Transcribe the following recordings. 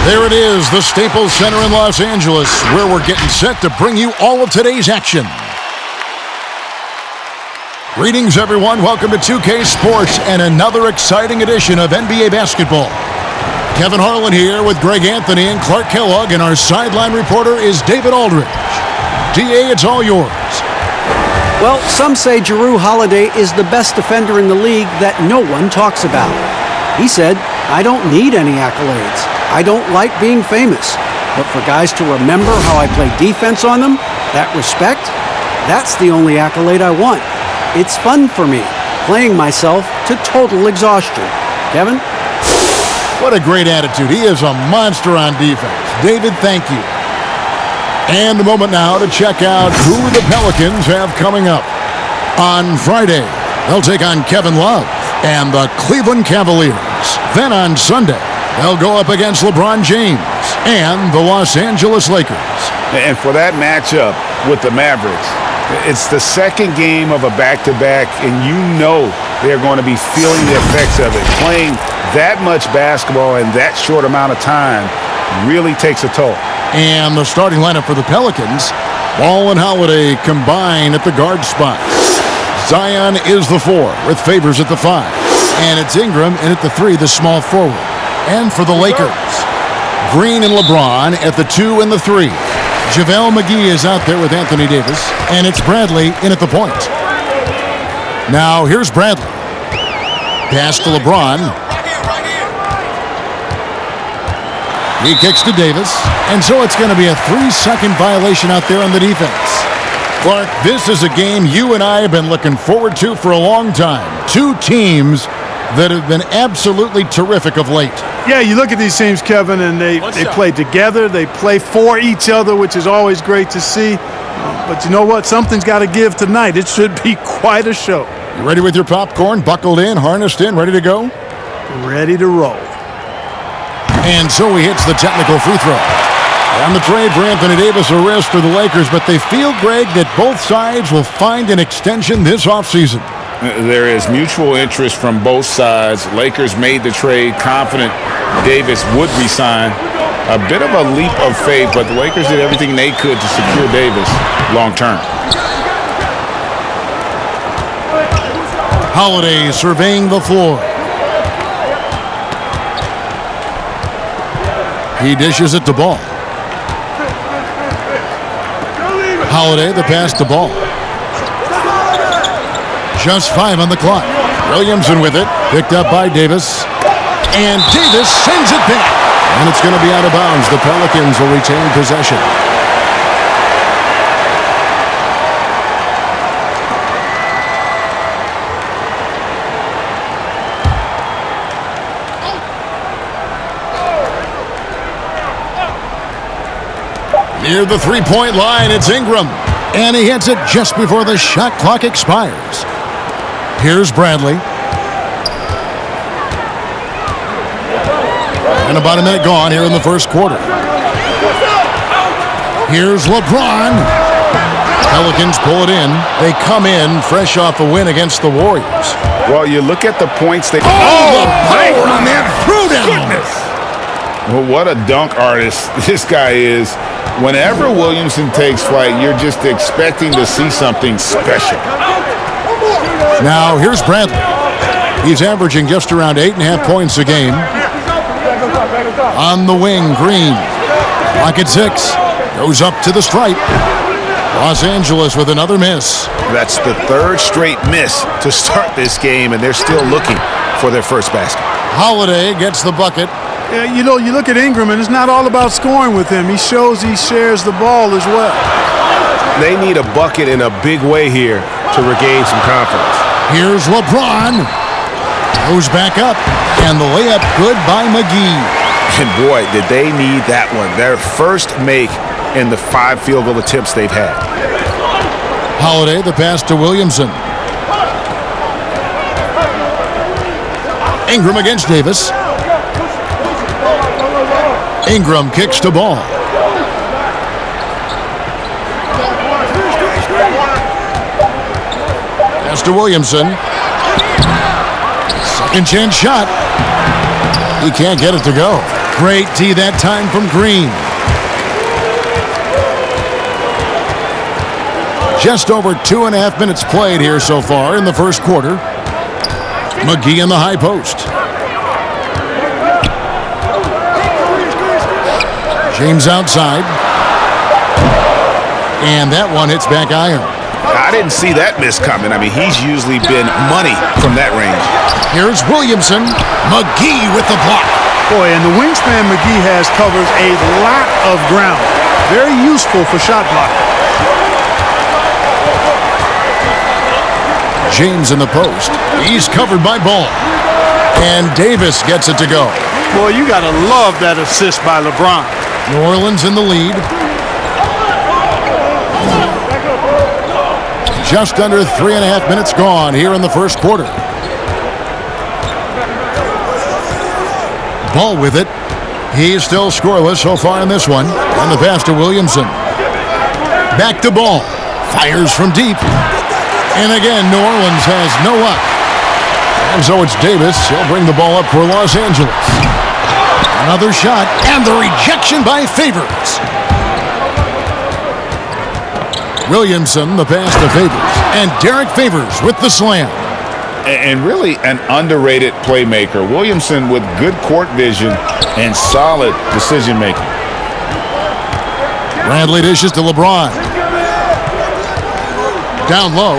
There it is, the Staples Center in Los Angeles, where we're getting set to bring you all of today's action. Greetings, everyone. Welcome to 2K Sports and another exciting edition of NBA basketball. Kevin Harlan here with Greg Anthony and Clark Kellogg, and our sideline reporter is David Aldridge. DA, it's all yours. Well, some say Jrue Holiday is the best defender in the league that no one talks about. He said, "I don't need any accolades. I don't like being famous. But for guys to remember how I play defense on them, that respect, that's the only accolade I want. It's fun for me, playing myself to total exhaustion." Kevin? What a great attitude. He is a monster on defense. David, thank you. And a moment now to check out who the Pelicans have coming up. On Friday, they'll take on Kevin Love and the Cleveland Cavaliers. Then on Sunday, they'll go up against LeBron James and the Los Angeles Lakers. And for that matchup with the Mavericks, it's the second game of a back-to-back, and you know they're going to be feeling the effects of it. Playing that much basketball in that short amount of time really takes a toll. And the starting lineup for the Pelicans, Ball and Holiday combine at the guard spot. Zion is the 4 with Favors at the 5. And it's Ingram in at the 3, the small forward. And for the Lakers, Green and LeBron at the 2 and the 3. JaVale McGee is out there with Anthony Davis. And it's Bradley in at the point. Now here's Bradley. Pass to LeBron. He kicks to Davis. And so it's going to be a 3-second violation out there on the defense. Clark, this is a game you and I have been looking forward to for a long time. Two teams that have been absolutely terrific of late. Yeah, you look at these teams, Kevin, and they play together. They play for each other, which is always great to see. But you know what? Something's got to give tonight. It should be quite a show. You ready with your popcorn? Buckled in, harnessed in, ready to go? Ready to roll. And so he hits the technical free throw. On the trade for Anthony Davis, a risk to the Lakers, but they feel, Greg, that both sides will find an extension this offseason. There is mutual interest from both sides. Lakers made the trade confident Davis would resign. A bit of a leap of faith, but the Lakers did everything they could to secure Davis long term. Holiday surveying the floor. He dishes it to Ball. Holiday, the pass to Ball. Just 5 on the clock. Williamson with it. Picked up by Davis. And Davis sends it back. And it's going to be out of bounds. The Pelicans will retain possession. Near the three-point line, it's Ingram. And he hits it just before the shot clock expires. Here's Bradley. And about a minute gone here in the first quarter. Here's LeBron. Pelicans pull it in. They come in fresh off a win against the Warriors. Well, you look at the points they... Oh, the power on that throwdown. Well, what a dunk artist this guy is. Whenever Williamson takes flight, you're just expecting to see something special. Now, here's Bradley. He's averaging just around 8.5 points a game. On the wing, Green. Clock at 6. Goes up to the stripe. Los Angeles with another miss. That's the third straight miss to start this game, and they're still looking for their first basket. Holiday gets the bucket. Yeah, you know, you look at Ingram, and it's not all about scoring with him. He shows he shares the ball as well. They need a bucket in a big way here to regain some confidence. Here's LeBron. Goes back up. And the layup good by McGee. And boy, did they need that one. Their first make in the 5 field goal attempts they've had. Holiday, the pass to Williamson. Ingram against Davis. Ingram kicks to Ball. Pass to Williamson. Second chance shot. He can't get it to go. Great D that time from Green. Just over 2.5 minutes played here so far in the first quarter. McGee in the high post. James outside. And that one hits back iron. I didn't see that miss coming. I mean, he's usually been money from that range. Here's Williamson. McGee with the block. Boy, and the wingspan McGee has covers a lot of ground. Very useful for shot blocking. James in the post. He's covered by Ball. And Davis gets it to go. Boy, you got to love that assist by LeBron. New Orleans in the lead. Just under 3.5 minutes gone here in the first quarter. Ball with it. He's still scoreless so far in this one. And the pass to Williamson. Back to Ball. Fires from deep. And again, New Orleans has no luck. And so it's Davis. He'll bring the ball up for Los Angeles. Another shot. And the rejection by Favors. Williamson, the pass to Favors. And Derek Favors with the slam. And really an underrated playmaker. Williamson with good court vision and solid decision-making. Bradley dishes to LeBron. Down low.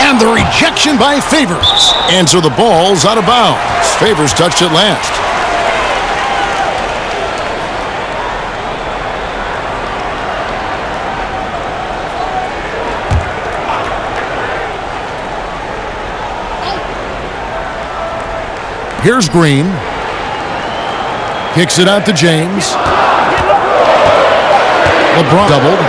And the rejection by Favors. And so the ball's out of bounds. Favors touched it last. Here's Green. Kicks it out to James. LeBron doubled.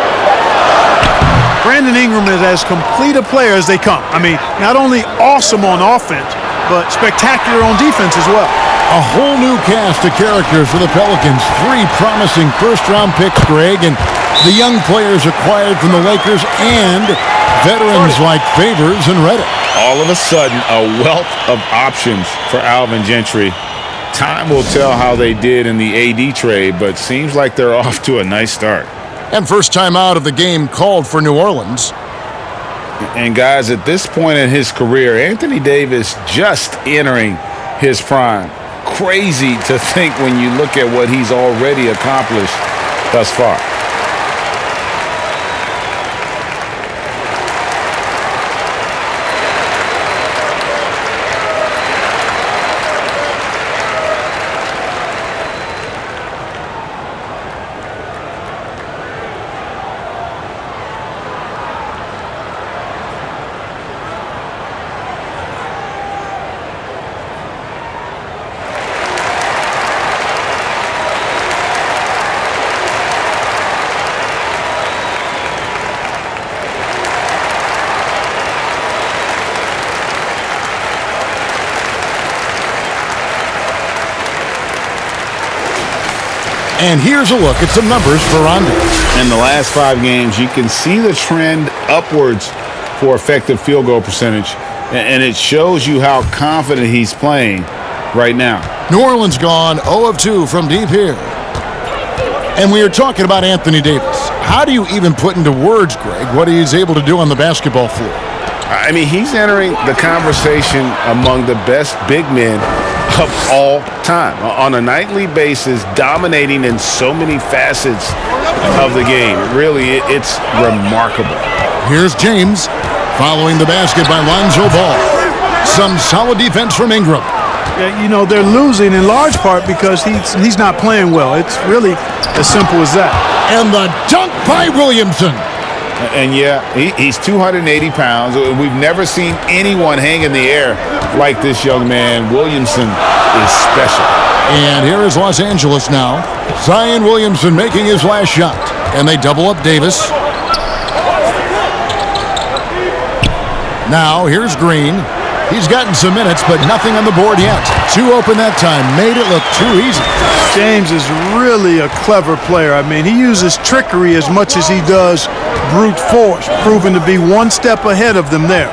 Brandon Ingram is as complete a player as they come. I mean, not only awesome on offense, but spectacular on defense as well. A whole new cast of characters for the Pelicans. 3 promising first-round picks, Greg, and the young players acquired from the Lakers and veterans like Favors and Reddick. All of a sudden, a wealth of options for Alvin Gentry. Time will tell how they did in the AD trade, but seems like they're off to a nice start. And first time out of the game called for New Orleans. And guys, at this point in his career, Anthony Davis just entering his prime. Crazy to think when you look at what he's already accomplished thus far. And here's a look at some numbers for Rondo. In the last 5 games, you can see the trend upwards for effective field goal percentage, and it shows you how confident he's playing right now. New Orleans gone 0 of 2 from deep here. And we are talking about Anthony Davis. How do you even put into words, Greg, what he's able to do on the basketball floor? I mean, he's entering the conversation among the best big men of all time. On a nightly basis, dominating in so many facets of the game. Really, it's remarkable. Here's James following the basket by Lonzo Ball. Some solid defense from Ingram. Yeah, you know, they're losing in large part because he's not playing well. It's really as simple as that. And the dunk by Williamson. And yeah, he's 280 pounds. We've never seen anyone hang in the air like this young man. Williamson is special. And here is Los Angeles now. Zion Williamson making his last shot. And they double up Davis. Now here's Green. He's gotten some minutes, but nothing on the board yet. 2 open that time. Made it look too easy. James is really a clever player. I mean, he uses trickery as much as he does brute force, proving to be one step ahead of them there.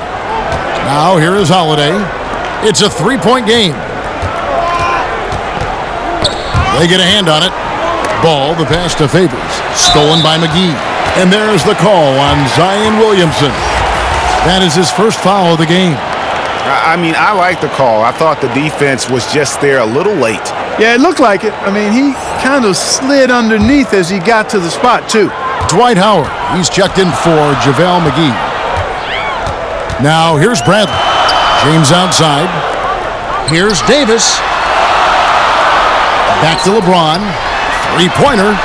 Now here is Holiday. It's a 3-point game. They get a hand on it. Ball, the pass to Favors. Stolen by McGee. And there's the call on Zion Williamson. That is his first foul of the game. I mean, I like the call. I thought the defense was just there a little late. Yeah, it looked like it. I mean, he kind of slid underneath as he got to the spot, too. Dwight Howard. He's checked in for JaVale McGee. Now, here's Bradley. James outside. Here's Davis. Back to LeBron. Three-pointer.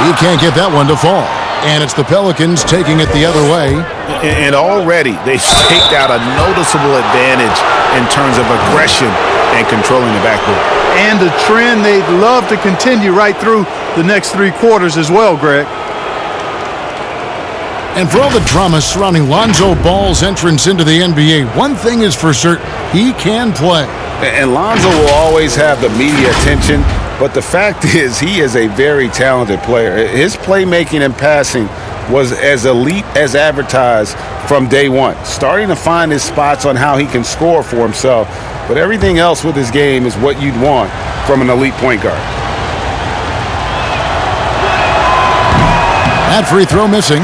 He can't get that one to fall. And it's the Pelicans taking it the other way. And already they've staked out a noticeable advantage in terms of aggression and controlling the backcourt. And a trend they'd love to continue right through the next 3 quarters as well, Greg. And for all the drama surrounding Lonzo Ball's entrance into the NBA, one thing is for certain, he can play. And Lonzo will always have the media attention, but the fact is he is a very talented player. His playmaking and passing was as elite as advertised from day one, starting to find his spots on how he can score for himself. But everything else with his game is what you'd want from an elite point guard. That free throw missing.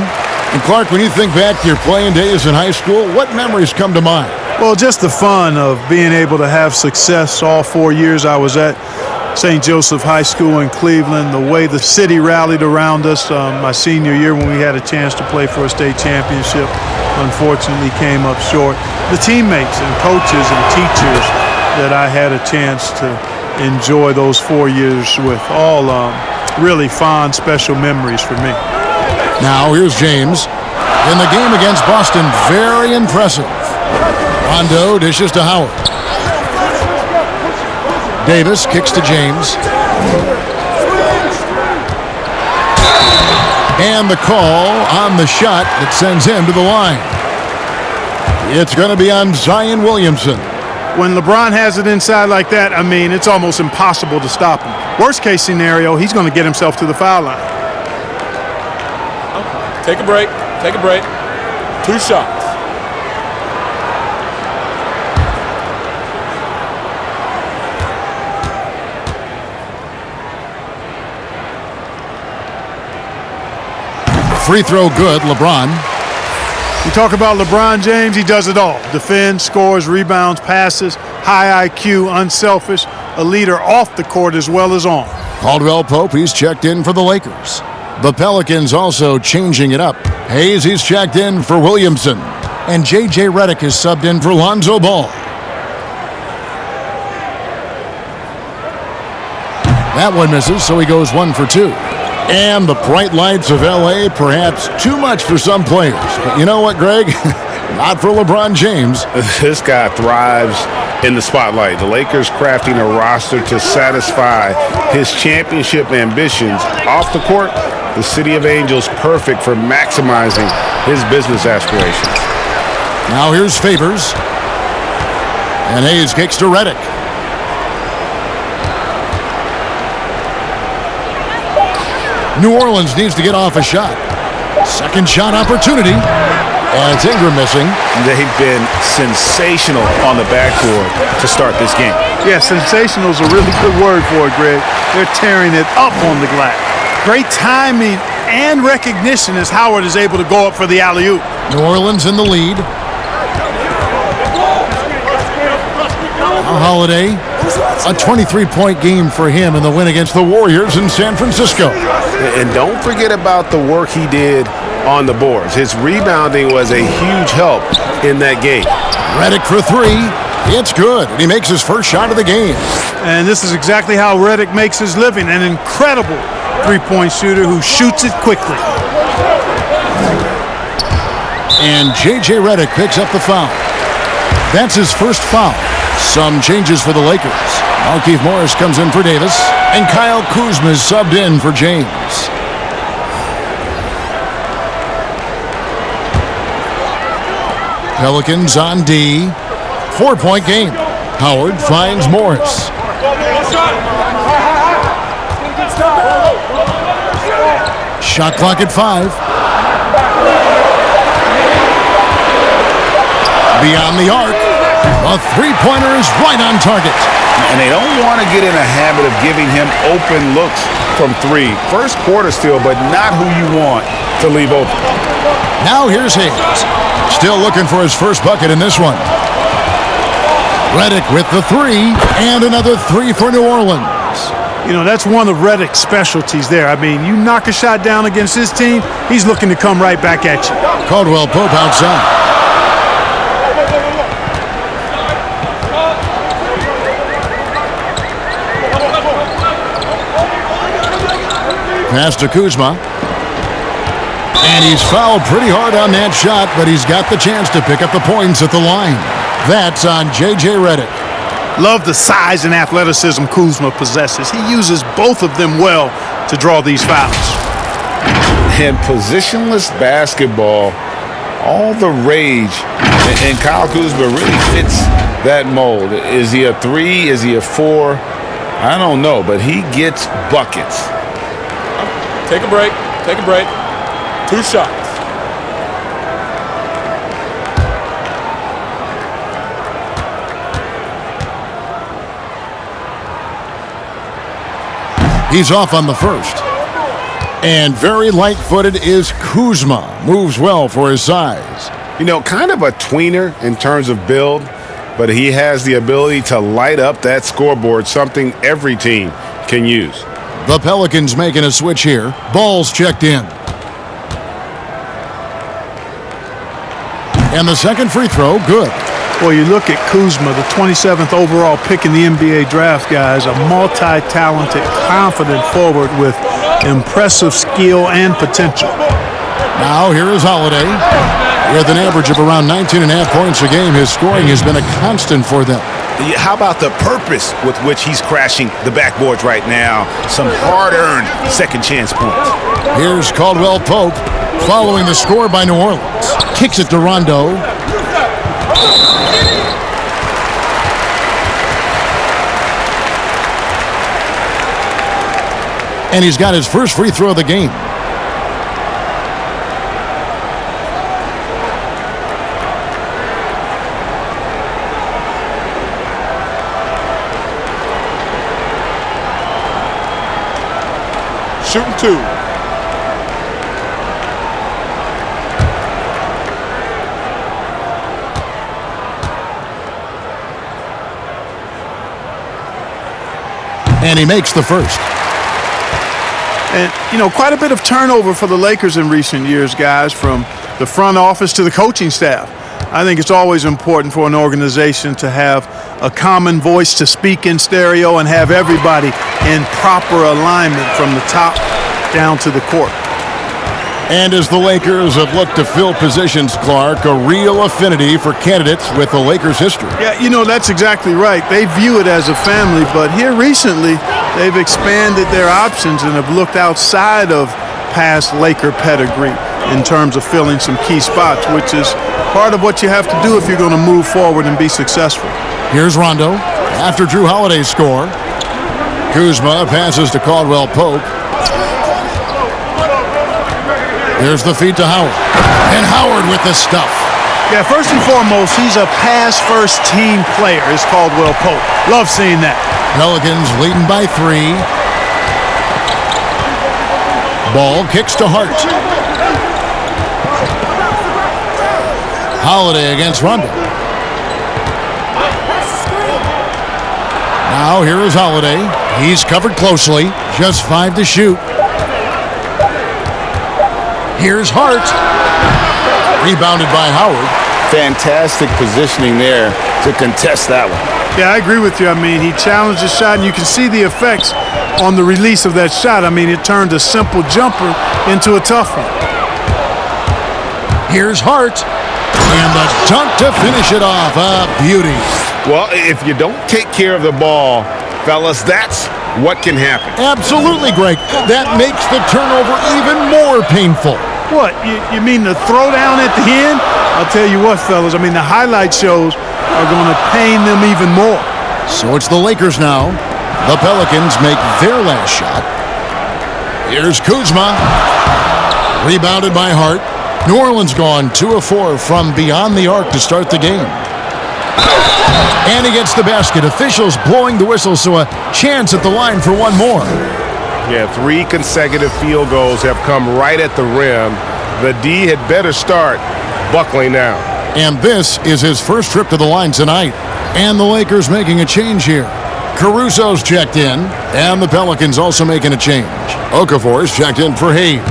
And Clark, when you think back to your playing days in high school, what memories come to mind? Well, just the fun of being able to have success all 4 years I was at St. Joseph High School in Cleveland, the way the city rallied around us my senior year when we had a chance to play for a state championship. Unfortunately came up short. The teammates and coaches and teachers that I had a chance to enjoy those 4 years with, all really fond, special memories for me. Now here's James. In the game against Boston, very impressive. Rondo dishes to Howard. Davis kicks to James. And the call on the shot that sends him to the line. It's going to be on Zion Williamson. When LeBron has it inside like that, I mean, it's almost impossible to stop him. Worst case scenario, he's going to get himself to the foul line. Take a break. Take a break. 2 shots. Free throw good, LeBron. You talk about LeBron James, he does it all. Defends, scores, rebounds, passes, high IQ, unselfish, a leader off the court as well as on. Caldwell Pope, he's checked in for the Lakers. The Pelicans also changing it up. Hayes, he's checked in for Williamson. And J.J. Redick is subbed in for Lonzo Ball. That one misses, so he goes 1 for 2. And the bright lights of L.A., perhaps too much for some players. But you know what, Greg? Not for LeBron James. This guy thrives in the spotlight. The Lakers crafting a roster to satisfy his championship ambitions. Off the court, the City of Angels perfect for maximizing his business aspirations. Now here's Favors. And Hayes kicks to Redick. New Orleans needs to get off a shot. Second shot opportunity. And it's Ingram missing. They've been sensational on the backboard to start this game. Yeah, sensational is a really good word for it, Greg. They're tearing it up on the glass. Great timing and recognition as Howard is able to go up for the alley-oop. New Orleans in the lead. Now Holiday, a 23-point game for him in the win against the Warriors in San Francisco. And don't forget about the work he did on the boards. His rebounding was a huge help in that game. Redick for 3. It's good. He makes his first shot of the game. And this is exactly how Redick makes his living. An incredible three-point shooter who shoots it quickly. And J.J. Redick picks up the foul. That's his first foul. Some changes for the Lakers. Markieff Morris comes in for Davis. And Kyle Kuzma is subbed in for James. Pelicans on D. 4-point game. Howard finds Morris. Shot clock at 5. Beyond the arc. A three-pointer is right on target. And they don't want to get in a habit of giving him open looks from three. First quarter still, but not who you want to leave open. Now here's Hayes. Still looking for his first bucket in this one. Redick with the three, and another three for New Orleans. You know, that's one of Redick's specialties there. I mean, you knock a shot down against his team, he's looking to come right back at you. Caldwell Pope outside. Pass to Kuzma. And he's fouled pretty hard on that shot, but he's got the chance to pick up the points at the line. That's on J.J. Redick. Love the size and athleticism Kuzma possesses. He uses both of them well to draw these fouls. And positionless basketball, all the rage, and Kyle Kuzma really fits that mold. Is he a three? Is he a four? I don't know, but he gets buckets. Take a break. Take a break. 2 shots. He's off on the first. And very light-footed is Kuzma. Moves well for his size. You know, kind of a tweener in terms of build, but he has the ability to light up that scoreboard, something every team can use. The Pelicans making a switch here. Ball's checked in. And the second free throw, good. Well, you look at Kuzma, the 27th overall pick in the NBA draft, guys, a multi-talented, confident forward with impressive skill and potential. Now here is Holiday. With an average of around 19.5 points a game, his scoring has been a constant for them. How about the purpose with which he's crashing the backboards right now? Some hard-earned second chance points. Here's Caldwell Pope following the score by New Orleans. Kicks it to Rondo. And he's got his first free throw of the game. Shooting 2. And he makes the first. And, you know, quite a bit of turnover for the Lakers in recent years, guys, from the front office to the coaching staff. I think it's always important for an organization to have a common voice to speak in stereo and have everybody in proper alignment from the top down to the court. And as the Lakers have looked to fill positions, Clark, a real affinity for candidates with the Lakers' history. Yeah, you know, that's exactly right. They view it as a family, but here recently they've expanded their options and have looked outside of past Laker pedigree in terms of filling some key spots, which is part of what you have to do if you're going to move forward and be successful. Here's Rondo after Drew Holiday's score. Kuzma passes to Caldwell Pope. There's the feed to Howard. And Howard with the stuff. Yeah, first and foremost, he's a pass-first team player, is Caldwell Pope. Love seeing that. Pelicans leading by 3. Ball kicks to Hart. Holiday against Rondo. Now here is Holiday. He's covered closely. Just 5 to shoot. Here's Hart. Rebounded by Howard. Fantastic positioning there to contest that one. Yeah, I agree with you. I mean, he challenged the shot, and you can see the effects on the release of that shot. I mean, it turned a simple jumper into a tough one. Here's Hart. And the dunk to finish it off. A beauty. Well, if you don't take care of the ball, fellas, that's what can happen. Absolutely, Greg. That makes the turnover even more painful. What, you mean the throwdown at the end? I'll tell you what, fellas, I mean, the highlight shows are going to pain them even more. So it's the Lakers now. The Pelicans make their last shot. Here's Kuzma. Rebounded by Hart. New Orleans gone 2 of 4 from beyond the arc to start the game. And he gets the basket. Officials blowing the whistle, so a chance at the line for one more. Yeah, 3 consecutive field goals have come right at the rim. The D had better start buckling down. And this is his first trip to the line tonight. And the Lakers making a change here. Caruso's checked in, and the Pelicans also making a change. Okafor's checked in for Hayes.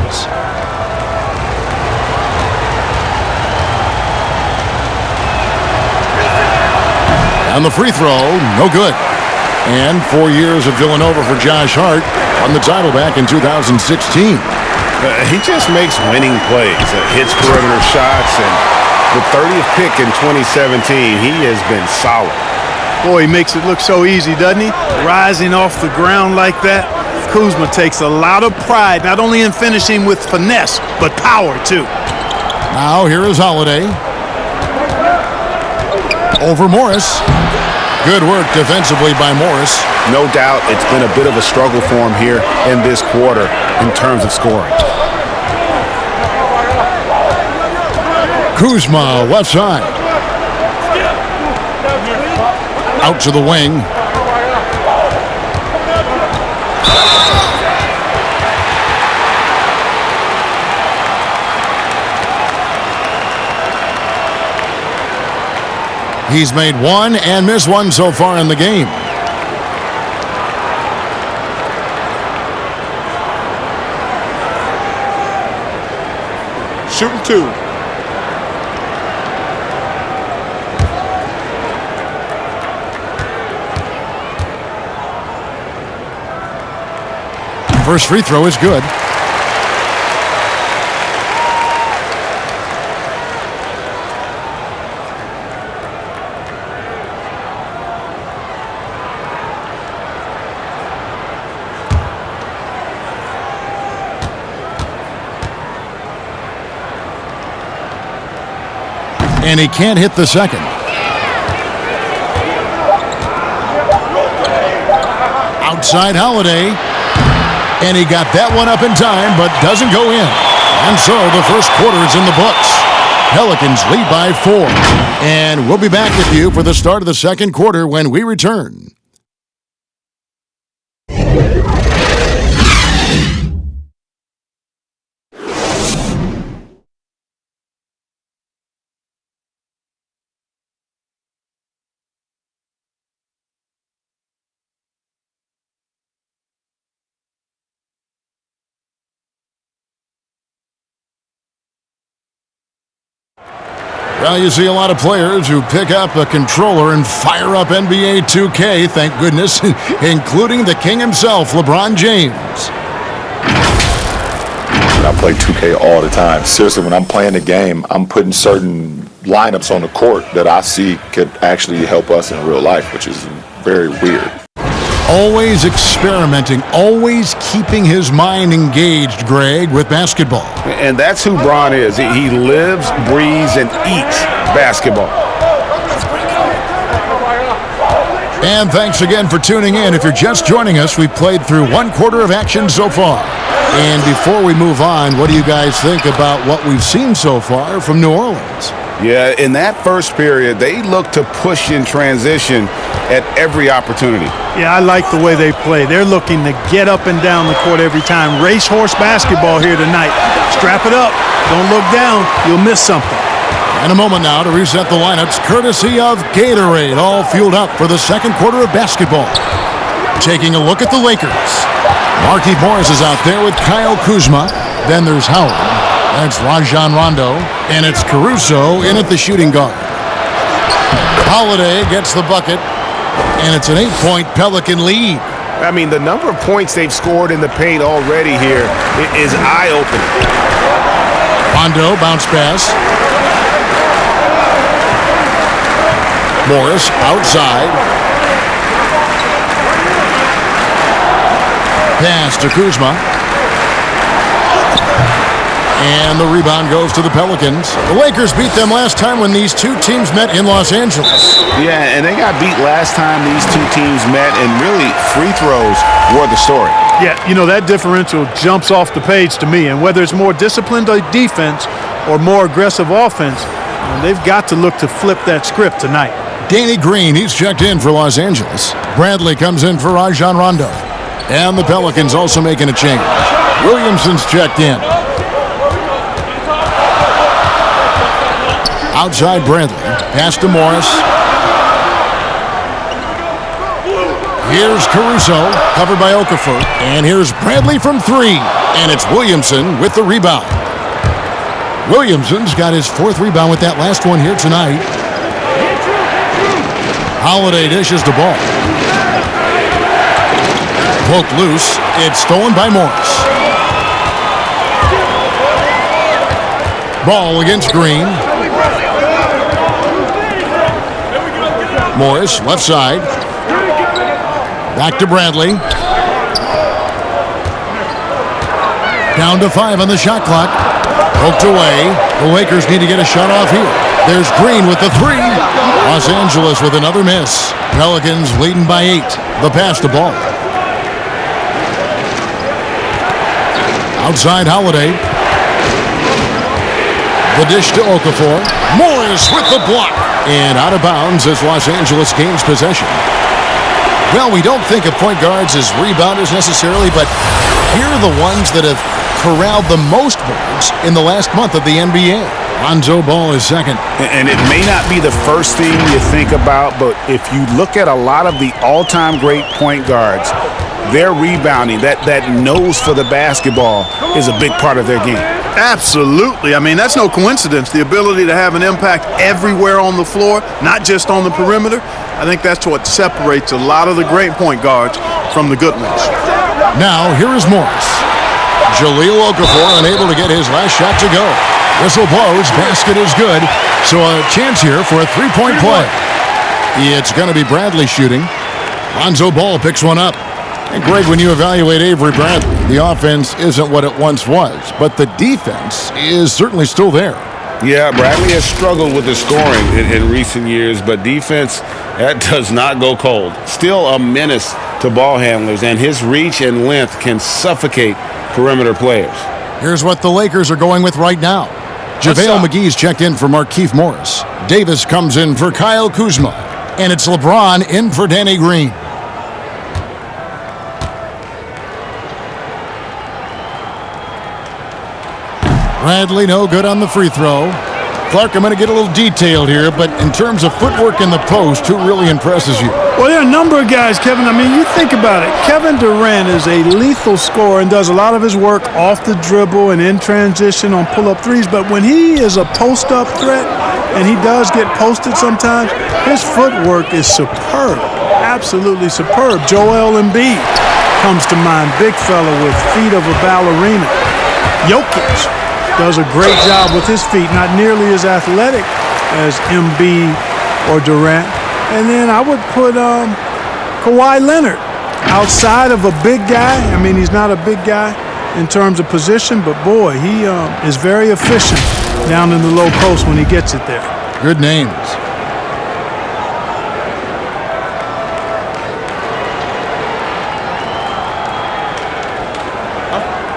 And the free throw, no good. And 4 years of Villanova for Josh Hart, won the title back in 2016. He just makes winning plays, hits perimeter shots, and the 30th pick in 2017, he has been solid. Boy, he makes it look so easy, doesn't he? Rising off the ground like that. Kuzma takes a lot of pride, not only in finishing with finesse, but power, too. Now here is Holiday. Over Morris. Good work defensively by Morris. No doubt it's been a bit of a struggle for him here in this quarter in terms of scoring. Kuzma, left side. Out to the wing. He's made one and missed one so far in the game. Shooting 2. First free throw is good. And he can't hit the second. Outside Holiday. And he got that one up in time, but doesn't go in. And so the first quarter is in the books. Pelicans lead by 4. And we'll be back with you for the start of the second quarter when we return. Well, you see a lot of players who pick up a controller and fire up NBA 2K, thank goodness, including the king himself, LeBron James. I play 2K all the time. Seriously, when I'm playing the game, I'm putting certain lineups on the court that I see could actually help us in real life, which is very weird. Always experimenting, always keeping his mind engaged, Greg, with basketball. And that's who Bron is. He lives, breathes, and eats basketball. And thanks again for tuning in. If you're just joining us, we've played through one quarter of action so far. And before we move on, what do you guys think about what we've seen so far from New Orleans? Yeah, in that first period, they look to push in transition at every opportunity. Yeah, I like the way they play. They're looking to get up and down the court every time. Racehorse basketball here tonight. Strap it up. Don't look down. You'll miss something. In a moment now to reset the lineups, courtesy of Gatorade, all fueled up for the second quarter of basketball. Taking a look at the Lakers. Markieff Morris is out there with Kyle Kuzma. Then there's Howard. That's Rajon Rondo. And it's Caruso in at the shooting guard. Holiday gets the bucket. And it's an 8-point Pelican lead. I mean, the number of points they've scored in the paint already here is eye-opening. Rondo bounce pass. Morris outside. Pass to Kuzma. And the rebound goes to the Pelicans. The Lakers beat them last time when these two teams met in Los Angeles. Yeah, and they got beat last time these two teams met, and really free throws were the story. Yeah, you know, that differential jumps off the page to me. And whether it's more disciplined defense or more aggressive offense, they've got to look to flip that script tonight. Danny Green, he's checked in for Los Angeles. Bradley comes in for Rajon Rondo. And the Pelicans also making a change. Williamson's checked in. Outside Bradley. Pass to Morris. Here's Caruso, covered by Okafor. And here's Bradley from three. And it's Williamson with the rebound. Williamson's got his fourth rebound with that last one here tonight. Holiday dishes the ball. Poked loose. It's stolen by Morris. Ball against Green. Morris, left side. Back to Bradley. Down to 5 on the shot clock. Poked away. The Lakers need to get a shot off here. There's Green with the three. Los Angeles with another miss. Pelicans leading by 8. The pass to ball. Outside Holiday. The dish to Okafor. Morris with the block. And out of bounds as Los Angeles gains possession. Well, we don't think of point guards as rebounders necessarily, but here are the ones that have corralled the most boards in the last month of the NBA. Lonzo Ball is second. And it may not be the first thing you think about, but if you look at a lot of the all-time great point guards, their rebounding, that nose for the basketball is a big part of their game. Absolutely. I mean, that's no coincidence. The ability to have an impact everywhere on the floor, not just on the perimeter. I think that's what separates a lot of the great point guards from the good ones. Now, here is Morris. Jahlil Okafor unable to get his last shot to go. Whistle blows, basket is good. So a chance here for a three-point play. It's going to be Bradley shooting. Lonzo Ball picks one up. And Greg, when you evaluate Avery Bradley, the offense isn't what it once was, but the defense is certainly still there. Yeah, Bradley has struggled with the scoring in recent years, but defense, that does not go cold. Still a menace to ball handlers, and his reach and length can suffocate perimeter players. Here's what the Lakers are going with right now. JaVale McGee's checked in for Markieff Morris. Davis comes in for Kyle Kuzma. And it's LeBron in for Danny Green. Bradley no good on the free throw. Clark, I'm going to get a little detailed here, but in terms of footwork in the post, who really impresses you? Well, there are a number of guys, Kevin. I mean, you think about it. Kevin Durant is a lethal scorer and does a lot of his work off the dribble and in transition on pull-up threes. But when he is a post-up threat, and he does get posted sometimes, his footwork is superb, absolutely superb. Joel Embiid comes to mind, big fella with feet of a ballerina. Jokic does a great job with his feet, not nearly as athletic as Embiid or Durant. And then I would put Kawhi Leonard outside of a big guy. I mean, he's not a big guy in terms of position, but boy, he is very efficient down in the low post when he gets it there. Good names.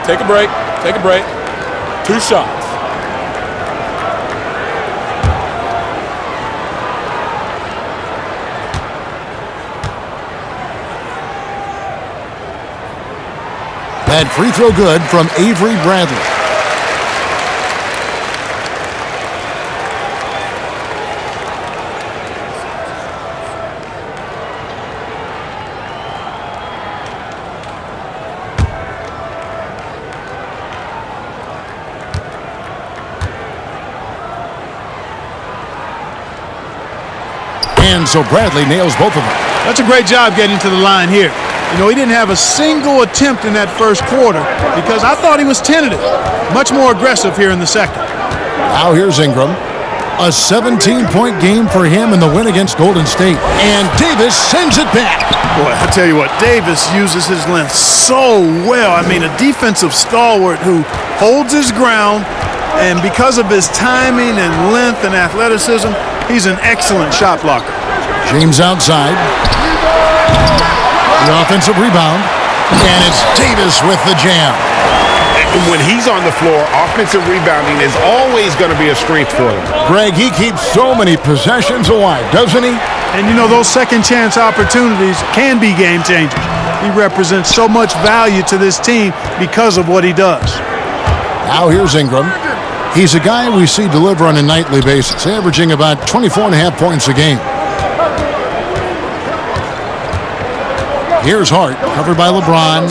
Take a break. Take a break. 2 shots. That free throw good from Avery Bradley. And so Bradley nails both of them. That's a great job getting to the line here. You know, he didn't have a single attempt in that first quarter because I thought he was tentative. Much more aggressive here in the second. Now here's Ingram. A 17-point game for him in the win against Golden State. And Davis sends it back. Boy, I tell you what, Davis uses his length so well. I mean, a defensive stalwart who holds his ground, and because of his timing and length and athleticism, he's an excellent shot blocker. James outside. The offensive rebound. And it's Davis with the jam. When he's on the floor, offensive rebounding is always going to be a strength for him. Greg, he keeps so many possessions alive, doesn't he? And, you know, those second chance opportunities can be game changers. He represents so much value to this team because of what he does. Now here's Ingram. He's a guy we see deliver on a nightly basis, averaging about 24.5 points a game. Here's Hart, covered by LeBron.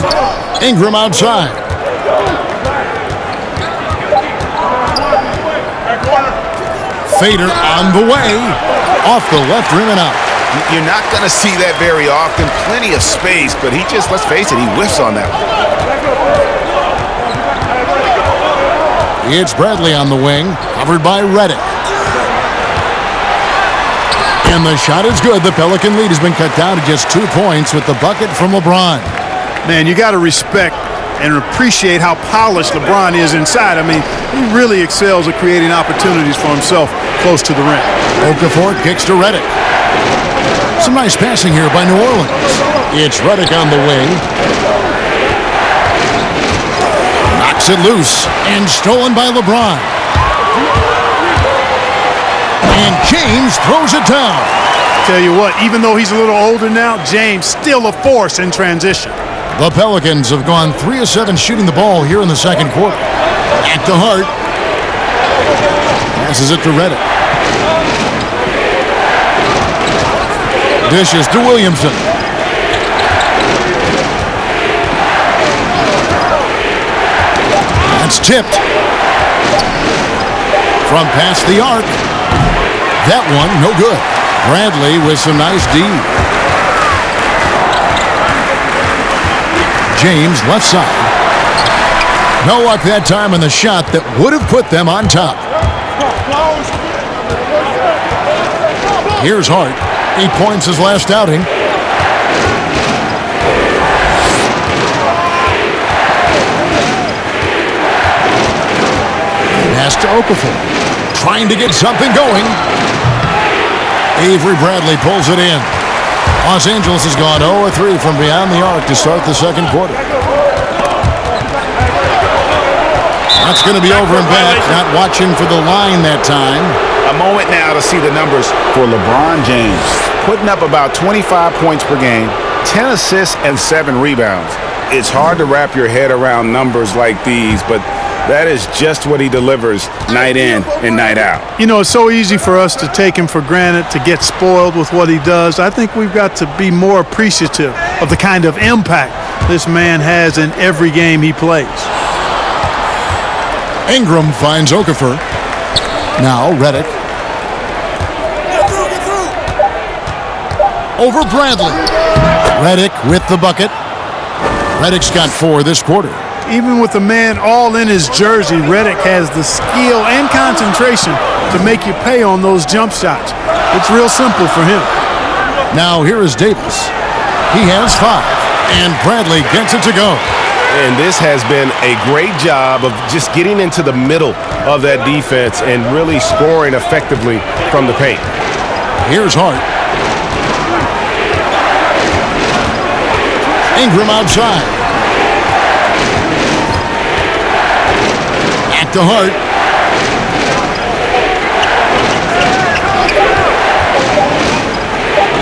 Ingram outside. Fader on the way. Off the left rim and out. You're not going to see that very often. Plenty of space, but he just, let's face it, he whiffs on that one. It's Bradley on the wing, covered by Redick. And the shot is good. The Pelican lead has been cut down to just 2 points with the bucket from LeBron. Man, you got to respect and appreciate how polished LeBron is inside. I mean, he really excels at creating opportunities for himself close to the rim. Okafor kicks to Redick. Some nice passing here by New Orleans. It's Redick on the wing. Knocks it loose and stolen by LeBron. And James throws it down. Tell you what, even though he's a little older now, James still a force in transition. The Pelicans have gone 3 of 7 shooting the ball here in the second quarter. Back to Hart. Passes it to Redick. Dishes to Williamson. That's tipped. From past the arc. That one, no good. Bradley with some nice D. James, left side. No luck that time on the shot that would have put them on top. Here's Hart. 8 points his last outing. Pass to Okafor. Trying to get something going. Avery Bradley pulls it in. Los Angeles has gone 0-3 from beyond the arc to start the second quarter. That's going to be over and back. Not watching for the line that time. A moment now to see the numbers for LeBron James. Putting up about 25 points per game, 10 assists, and 7 rebounds. It's hard to wrap your head around numbers like these, but that is just what he delivers night in and night out. You know, it's so easy for us to take him for granted, to get spoiled with what he does. I think we've got to be more appreciative of the kind of impact this man has in every game he plays. Ingram finds Okafor. Now Redick. Over Bradley. Redick with the bucket. Redick's got 4 this quarter. Even with the man all in his jersey, Redick has the skill and concentration to make you pay on those jump shots. It's real simple for him. Now here is Davis. He has 5, and Bradley gets it to go. And this has been a great job of just getting into the middle of that defense and really scoring effectively from the paint. Here's Hart. Ingram outside. Back to Hart.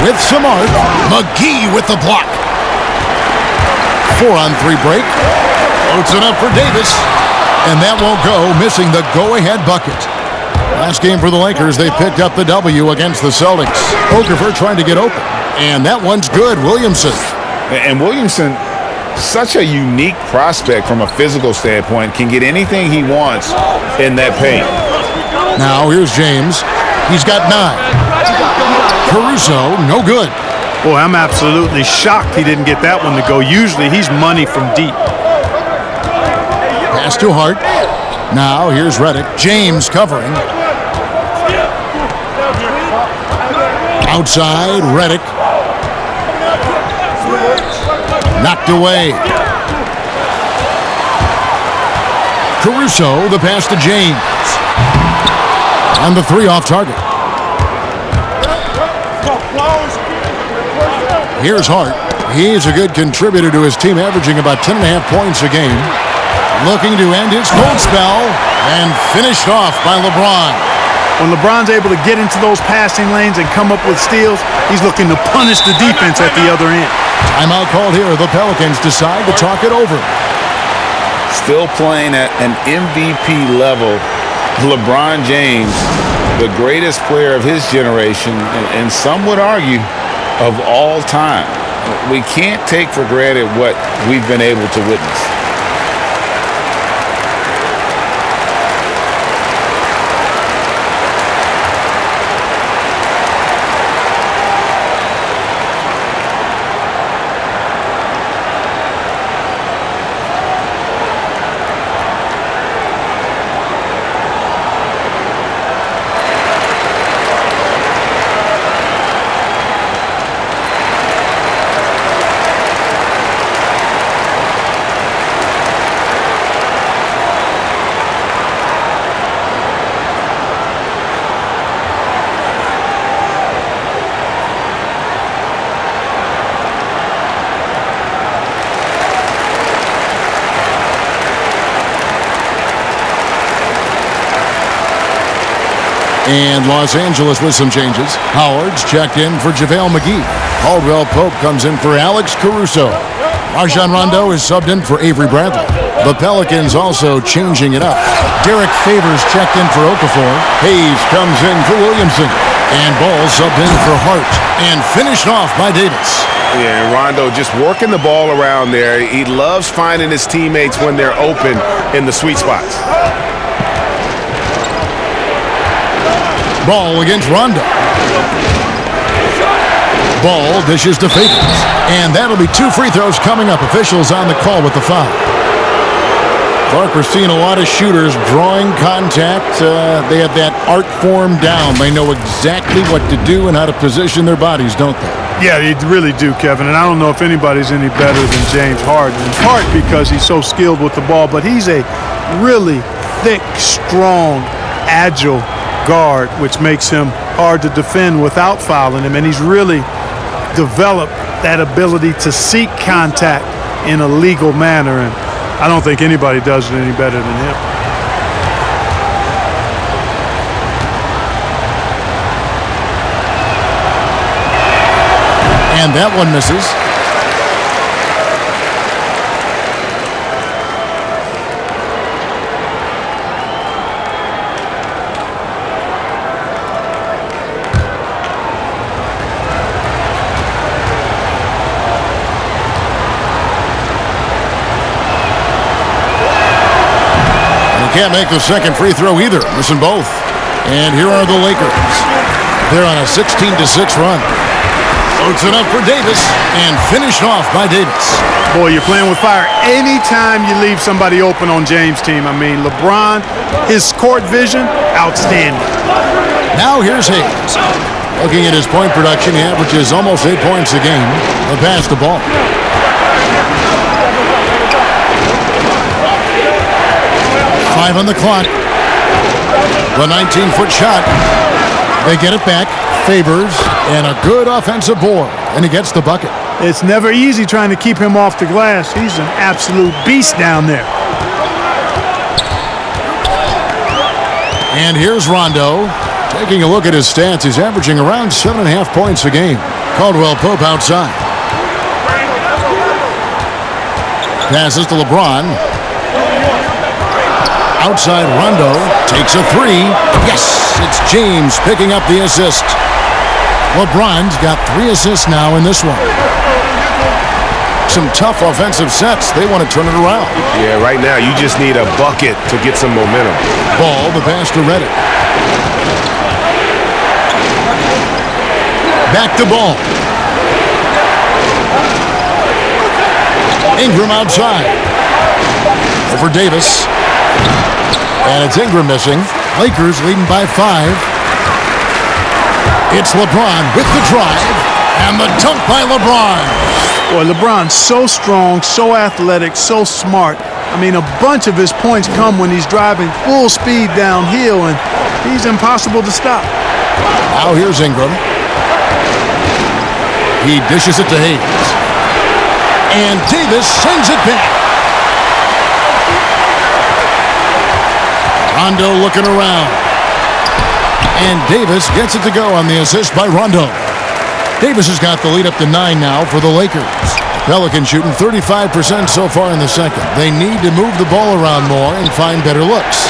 With some art. McGee with the block. 4-on-3 break. Floats it up for Davis. And that won't go, missing the go-ahead bucket. Last game for the Lakers, they picked up the W against the Celtics. Okafor trying to get open. And that one's good, Williamson. And Williamson, such a unique prospect from a physical standpoint, can get anything he wants in that paint. Now here's James. He's got 9. Caruso, no good. Boy, I'm absolutely shocked he didn't get that one to go. Usually he's money from deep. Pass to Hart. Now here's Redick. James covering. Outside, Redick. Knocked away. Caruso, the pass to James. And the 3 off target. Here's Hart. He's a good contributor to his team, averaging about 10.5 points a game. Looking to end his cold spell, and finished off by LeBron. When LeBron's able to get into those passing lanes and come up with steals, he's looking to punish the defense at the other end. Timeout called here. The Pelicans decide to talk it over. Still playing at an MVP level. LeBron James, the greatest player of his generation, and some would argue of all time. We can't take for granted what we've been able to witness. And Los Angeles with some changes. Howard's checked in for JaVale McGee. Caldwell Pope comes in for Alex Caruso. Rajon Rondo is subbed in for Avery Bradley. The Pelicans also changing it up. Derek Favors checked in for Okafor. Hayes comes in for Williamson. And Ball subbed in for Hart. And finished off by Davis. Yeah, and Rondo just working the ball around there. He loves finding his teammates when they're open in the sweet spots. Ball against Rondo. Ball dishes to Favors. And that'll be 2 free throws coming up. Officials on the call with the foul. Clark, we're seeing a lot of shooters drawing contact. They have that art form down. They know exactly what to do and how to position their bodies, don't they? Yeah, they really do, Kevin. And I don't know if anybody's any better than James Harden, in part because he's so skilled with the ball, but he's a really thick, strong, agile guard, which makes him hard to defend without fouling him. And he's really developed that ability to seek contact in a legal manner. And I don't think anybody does it any better than him. And that one misses. Can't make the second free throw either. Missing both. And here are the Lakers. They're on a 16-6 run. Floats it up for Davis and finished off by Davis. Boy, you're playing with fire anytime you leave somebody open on James' team. I mean, LeBron, his court vision, outstanding. Now here's Hayes. Looking at his point production, he averages almost 8 points a game. He'll pass the ball. Five on the clock. The 19-foot shot. They get it back. Favors and a good offensive board. And he gets the bucket. It's never easy trying to keep him off the glass. He's an absolute beast down there. And here's Rondo. Taking a look at his stats, he's averaging around 7.5 points a game. Caldwell Pope outside. Passes to LeBron. Outside Rondo takes a three. Yes, it's James picking up the assist. LeBron's got 3 assists now in this one. Some tough offensive sets. They want to turn it around. Yeah, right now you just need a bucket to get some momentum. Ball, the pass to Reddick. Back to Ball. Ingram outside. Over Davis. And it's Ingram missing. Lakers leading by 5. It's LeBron with the drive. And the dunk by LeBron. Boy, LeBron's so strong, so athletic, so smart. I mean, a bunch of his points come when he's driving full speed downhill, and he's impossible to stop. Now here's Ingram. He dishes it to Hayes. And Davis sends it back. Rondo looking around. And Davis gets it to go on the assist by Rondo. Davis has got the lead up to 9 now for the Lakers. Pelicans shooting 35% so far in the second. They need to move the ball around more and find better looks.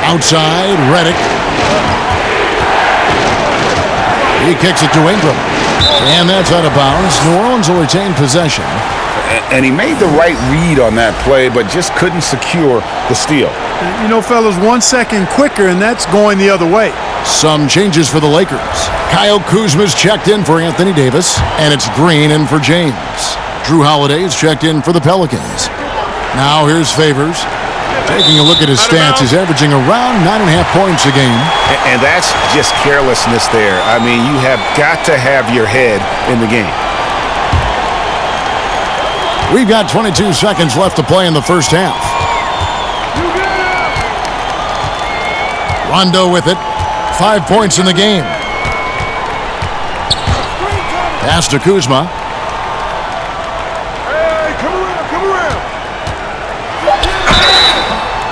Outside, Redick. He kicks it to Ingram. And that's out of bounds. New Orleans will retain possession. And he made the right read on that play, but just couldn't secure the steal. You know, fellas, 1 second quicker, and that's going the other way. Some changes for the Lakers. Kyle Kuzma's checked in for Anthony Davis, and it's Green in for James. Drew Holiday's checked in for the Pelicans. Now here's Favors. Taking a look at his stats, he's averaging around 9.5 points a game. And that's just carelessness there. I mean, you have got to have your head in the game. We've got 22 seconds left to play in the first half. Rondo with it. 5 points in the game. Pass to Kuzma. Hey, come around.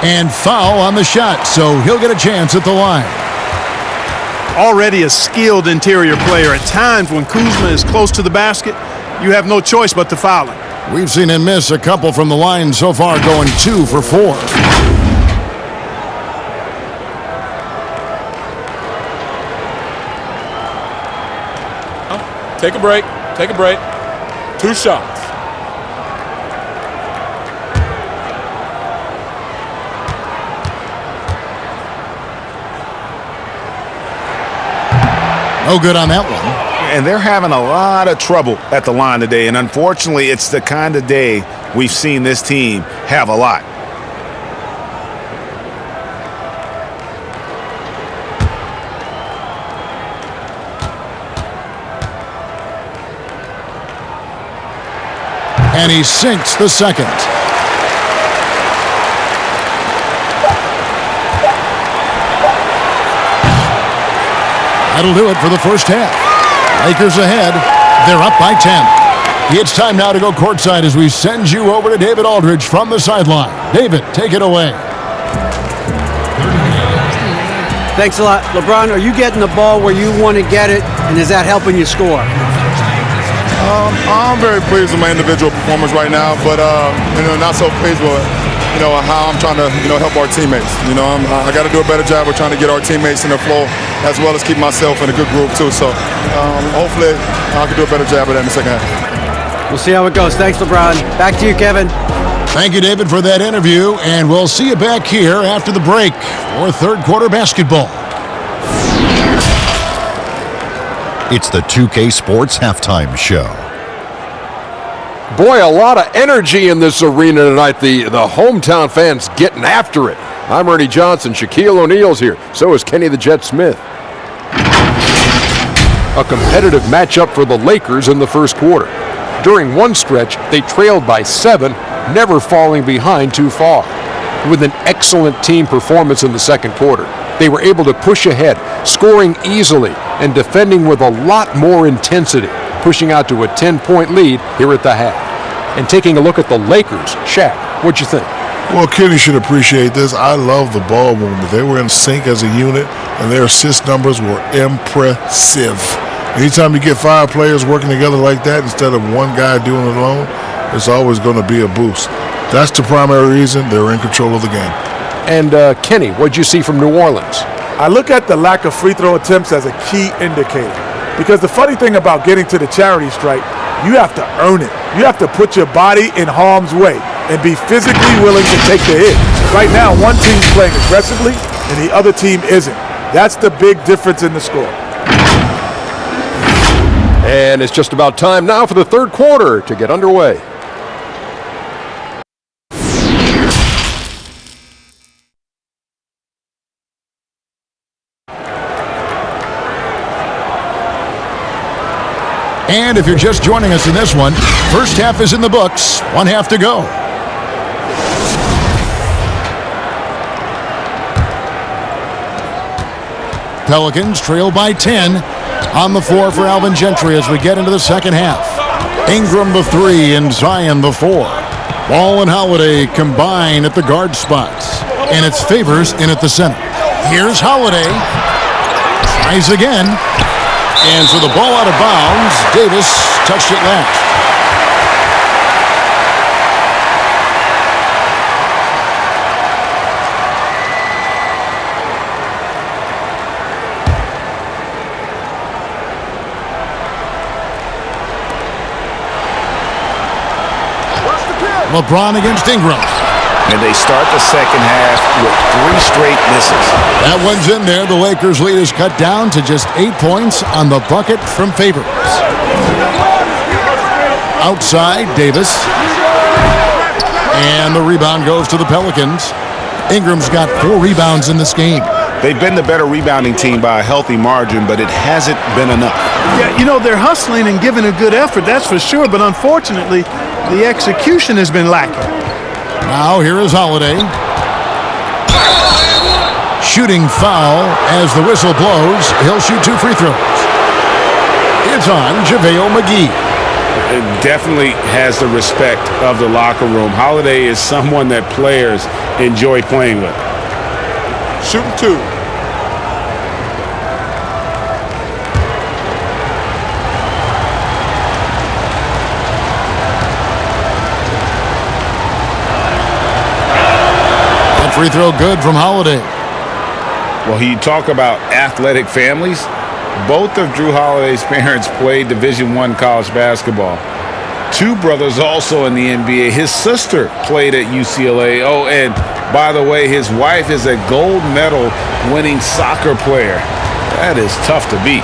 And foul on the shot, so he'll get a chance at the line. Already a skilled interior player. At times when Kuzma is close to the basket, you have no choice but to foul him. We've seen him miss a couple from the line so far, going 2 for 4. Take a break. 2 shots. No good on that one. And they're having a lot of trouble at the line today. And unfortunately, it's the kind of day we've seen this team have a lot. And he sinks the second. That'll do it for the first half. Lakers ahead. They're up by 10. It's time now to go courtside as we send you over to David Aldridge from the sideline. David, take it away. Thanks a lot. LeBron, are you getting the ball where you want to get it, and is that helping you score? I'm very pleased with my individual performance right now, but not so pleased with how I'm trying to help our teammates. I got to do a better job of trying to get our teammates in the flow, as well as keep myself in a good group too. So hopefully I can do a better job of that in the second half. We'll see how it goes. Thanks, LeBron. Back to you, Kevin. Thank you, David, for that interview, and we'll see you back here after the break for third quarter basketball. It's the 2K Sports Halftime Show. Boy, a lot of energy in this arena tonight. The hometown fans getting after it. I'm Ernie Johnson. Shaquille O'Neal's here. So is Kenny the Jet Smith. A competitive matchup for the Lakers in the first quarter. During one stretch, they trailed by 7, never falling behind too far. With an excellent team performance in the second quarter, they were able to push ahead, scoring easily and defending with a lot more intensity, pushing out to a 10-point lead here at the half. And taking a look at the Lakers, Shaq, what'd you think? Well, Kenny should appreciate this. I love the ball movement. They were in sync as a unit, and their assist numbers were impressive. Anytime you get 5 players working together like that instead of one guy doing it alone, it's always going to be a boost. That's the primary reason they're in control of the game. And Kenny, what'd you see from New Orleans? I look at the lack of free throw attempts as a key indicator. Because the funny thing about getting to the charity stripe, you have to earn it. You have to put your body in harm's way and be physically willing to take the hit. Right now, one team's playing aggressively and the other team isn't. That's the big difference in the score. And it's just about time now for the third quarter to get underway. And if you're just joining us in this one, first half is in the books, 1 half to go. Pelicans trail by 10 on the floor for Alvin Gentry as we get into the second half. Ingram the 3 and Zion the 4. Ball and Holiday combine at the guard spots. And it's Favors in at the center. Here's Holiday. Tries again. And so the ball out of bounds. Davis touched it last. LeBron against Ingram. And they start the second half with 3 straight misses. That one's in there. The Lakers' lead is cut down to just 8 points on the bucket from Favors. Outside, Davis. And the rebound goes to the Pelicans. Ingram's got 4 rebounds in this game. They've been the better rebounding team by a healthy margin, but it hasn't been enough. Yeah, you know, they're hustling and giving a good effort, that's for sure. But unfortunately, the execution has been lacking. Now here is Holiday. Shooting foul as the whistle blows. He'll shoot 2 free throws. It's on JaVale McGee. It definitely has the respect of the locker room. Holiday is someone that players enjoy playing with. Shooting 2. That free throw good from Holiday. Well, you talk about athletic families. Both of Drew Holiday's parents played Division I college basketball. 2 brothers also in the NBA. His sister played at UCLA. Oh, and by the way, his wife is a gold medal winning soccer player. That is tough to beat.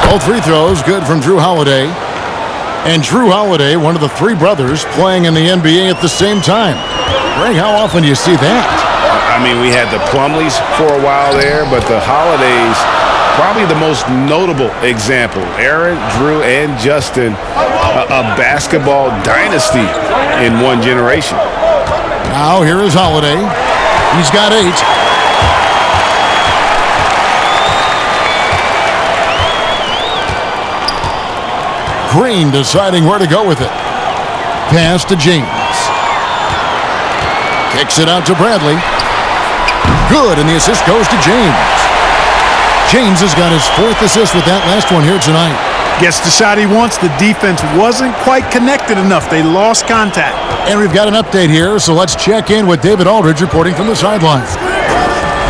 Both free throws good from Drew Holiday. And Drew Holiday, one of the 3 brothers playing in the NBA at the same time. Greg, how often do you see that? I mean, we had the Plumleys for a while there, but the Holidays, probably the most notable example. Aaron, Drew, and Justin, a basketball dynasty in one generation. Now here is Holiday. He's got 8. Green deciding where to go with it. Pass to James. Kicks it out to Bradley. Good, and the assist goes to James. James has got his 4th assist with that last one here tonight. Gets the shot he wants. The defense wasn't quite connected enough. They lost contact. And we've got an update here, so let's check in with David Aldridge reporting from the sidelines.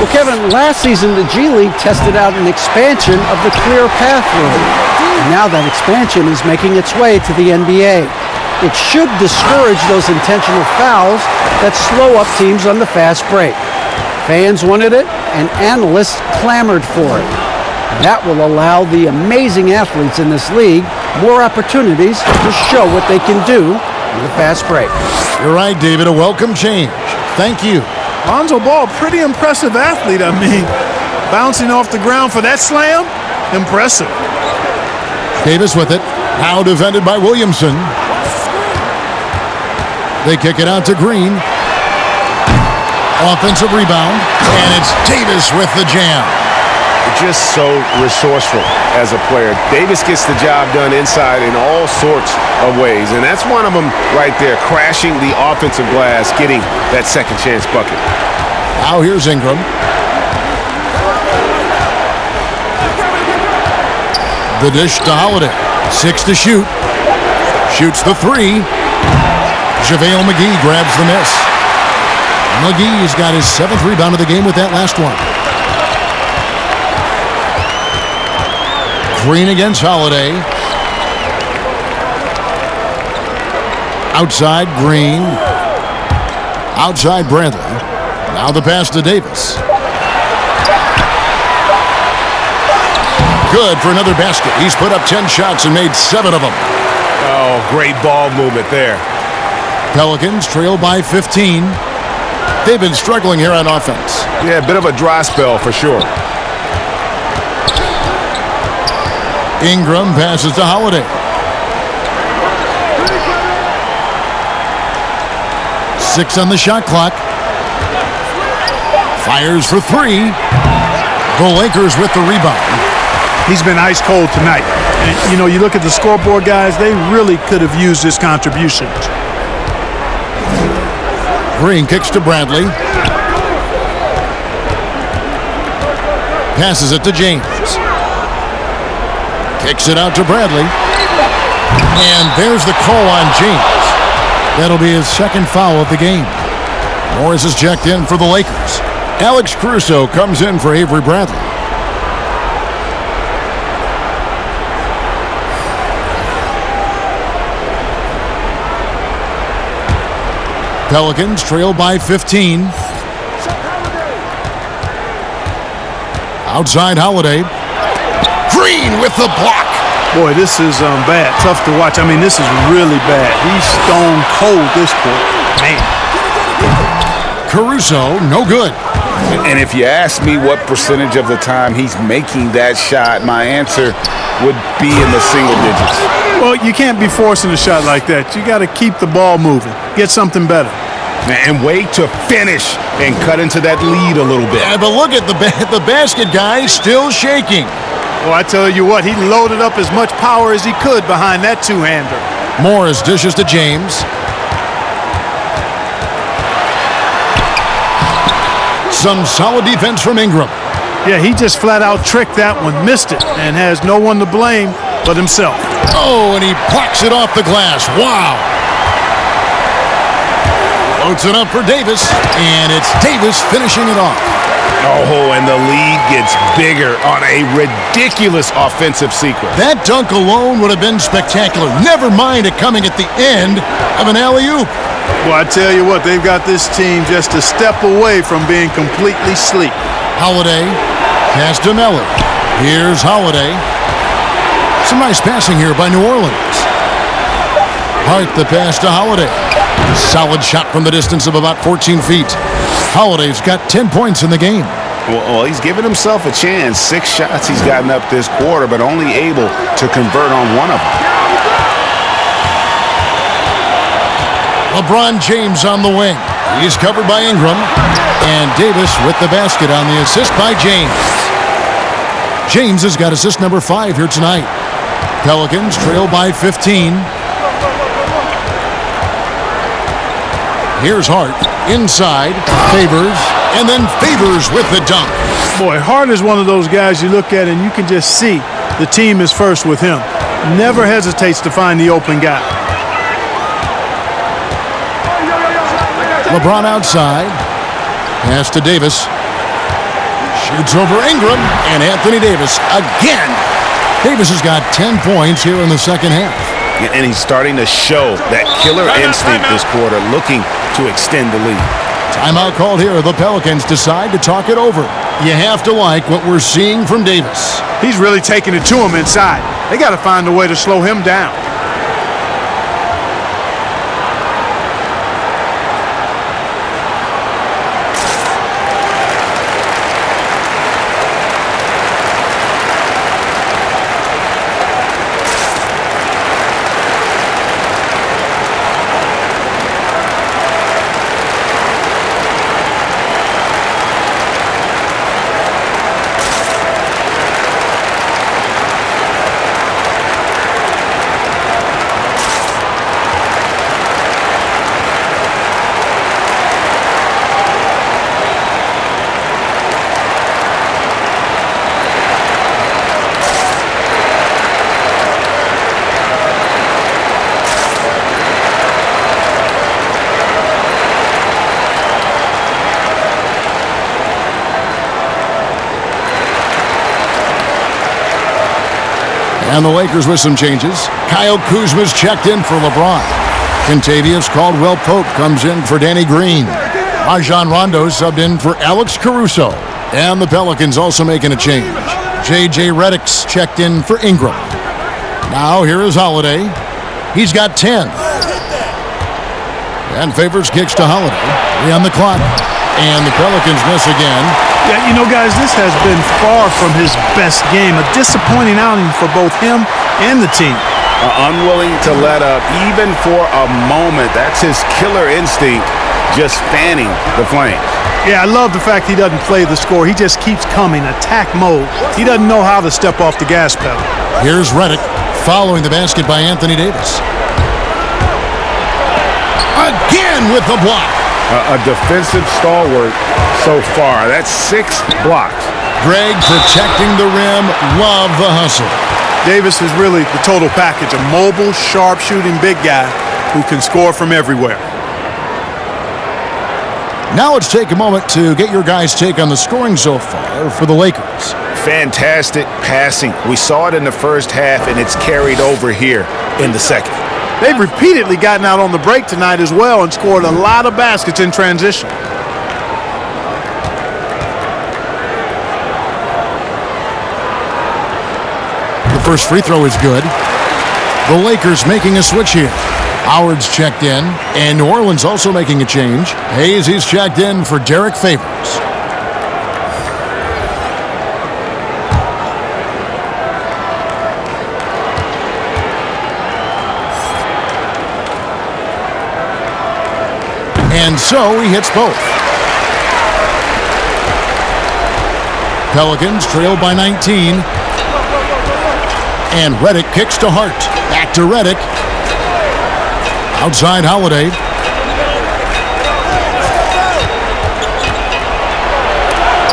Well, Kevin, last season the G League tested out an expansion of the clear path rule. And now that expansion is making its way to the NBA. It should discourage those intentional fouls that slow up teams on the fast break. Fans wanted it, and analysts clamored for it. That will allow the amazing athletes in this league more opportunities to show what they can do in the fast break. You're right, David. A welcome change. Thank you. Lonzo Ball, pretty impressive athlete. I mean, bouncing off the ground for that slam, impressive. Davis with it. Now defended by Williamson. They kick it out to Green. Offensive rebound, and it's Davis with the jam. Just so resourceful as a player. Davis gets the job done inside in all sorts of ways, and that's one of them right there, crashing the offensive glass, getting that second chance bucket. Now here's Ingram. The dish to Holiday. 6 to shoot. Shoots the 3. JaVale McGee grabs the miss. McGee's got his 7th rebound of the game with that last one. Green against Holiday. Outside Green. Outside Bradley. Now the pass to Davis. Good for another basket. He's put up 10 shots and made 7 of them. Oh, great ball movement there. Pelicans trail by 15. They've been struggling here on offense. Yeah, a bit of a dry spell for sure. Ingram passes to Holiday. Six on the shot clock. Fires for 3. The Lakers with the rebound. He's been ice cold tonight. And, you know, you look at the scoreboard, guys, they really could have used his contributions. Green kicks to Bradley. Passes it to James. Kicks it out to Bradley. And there's the call on James. That'll be his second foul of the game. Morris is checked in for the Lakers. Alex Caruso comes in for Avery Bradley. Pelicans trail by 15. Outside Holiday. Green with the block. Boy, this is bad. Tough to watch. I mean, this is really bad. He's stone cold this quarter. Man. Caruso, no good. And if you ask me what percentage of the time he's making that shot, my answer would be in the single digits. Well, you can't be forcing a shot like that. You got to keep the ball moving. Get something better. And wait to finish and cut into that lead a little bit. Yeah, but look at the basket guy still shaking. Well, I tell you what, he loaded up as much power as he could behind that two-hander. Morris dishes to James. Some solid defense from Ingram. Yeah, he just flat out tricked that one, missed it, and has no one to blame but himself. Oh, and he blocks it off the glass. Wow. Floats it up for Davis, and it's Davis finishing it off. Oh, and the lead gets bigger on a ridiculous offensive sequence. That dunk alone would have been spectacular. Never mind it coming at the end of an alley-oop. Well, I tell you what, they've got this team just a step away from being completely asleep. Holiday, pass to Miller. Here's Holiday. Some nice passing here by New Orleans. Hart the pass to Holiday. Solid shot from the distance of about 14 feet. Holiday's got 10 points in the game. Well, he's given himself a chance. 6 shots he's gotten up this quarter, but only able to convert on one of them. LeBron James on the wing. He's covered by Ingram. And Davis with the basket on the assist by James. James has got assist number 5 here tonight. Pelicans trail by 15. Here's Hart. Inside. Favors. And then Favors with the dunk. Boy, Hart is one of those guys you look at and you can just see the team is first with him. Never hesitates to find the open guy. LeBron outside. Pass to Davis. Shoots over Ingram. And Anthony Davis again. Davis has got 10 points here in the second half. And he's starting to show that killer instinct this quarter, looking to extend the lead. Timeout called here. The Pelicans decide to talk it over. You have to like what we're seeing from Davis. He's really taking it to him inside. They got to find a way to slow him down. And the Lakers with some changes. Kyle Kuzma's checked in for LeBron. Kentavious Caldwell-Pope comes in for Danny Green. Rajon Rondo subbed in for Alex Caruso. And the Pelicans also making a change. J.J. Redick's checked in for Ingram. Now here is Holiday. He's got 10. And Favors kicks to Holiday. 3 on the clock. And the Pelicans miss again. Yeah, you know, guys, this has been far from his best game. A disappointing outing for both him and the team. Unwilling to let up even for a moment. That's his killer instinct, just fanning the flames. Yeah, I love the fact he doesn't play the score. He just keeps coming, attack mode. He doesn't know how to step off the gas pedal. Here's Redick following the basket by Anthony Davis. Again with the block. A defensive stalwart so far. That's 6 blocks. Greg protecting the rim. Love the hustle. Davis is really the total package, a mobile, sharp-shooting big guy who can score from everywhere. Now let's take a moment to get your guys' take on the scoring so far for the Lakers. Fantastic passing. We saw it in the first half, and it's carried over here in the second. They've repeatedly gotten out on the break tonight as well and scored a lot of baskets in transition. The first free throw is good. The Lakers making a switch here. Howard's checked in, and New Orleans also making a change. Hayes, he's checked in for Derek Favors. And so he hits both. Pelicans trail by 19. And Redick kicks to Hart. Back to Redick. Outside Holiday.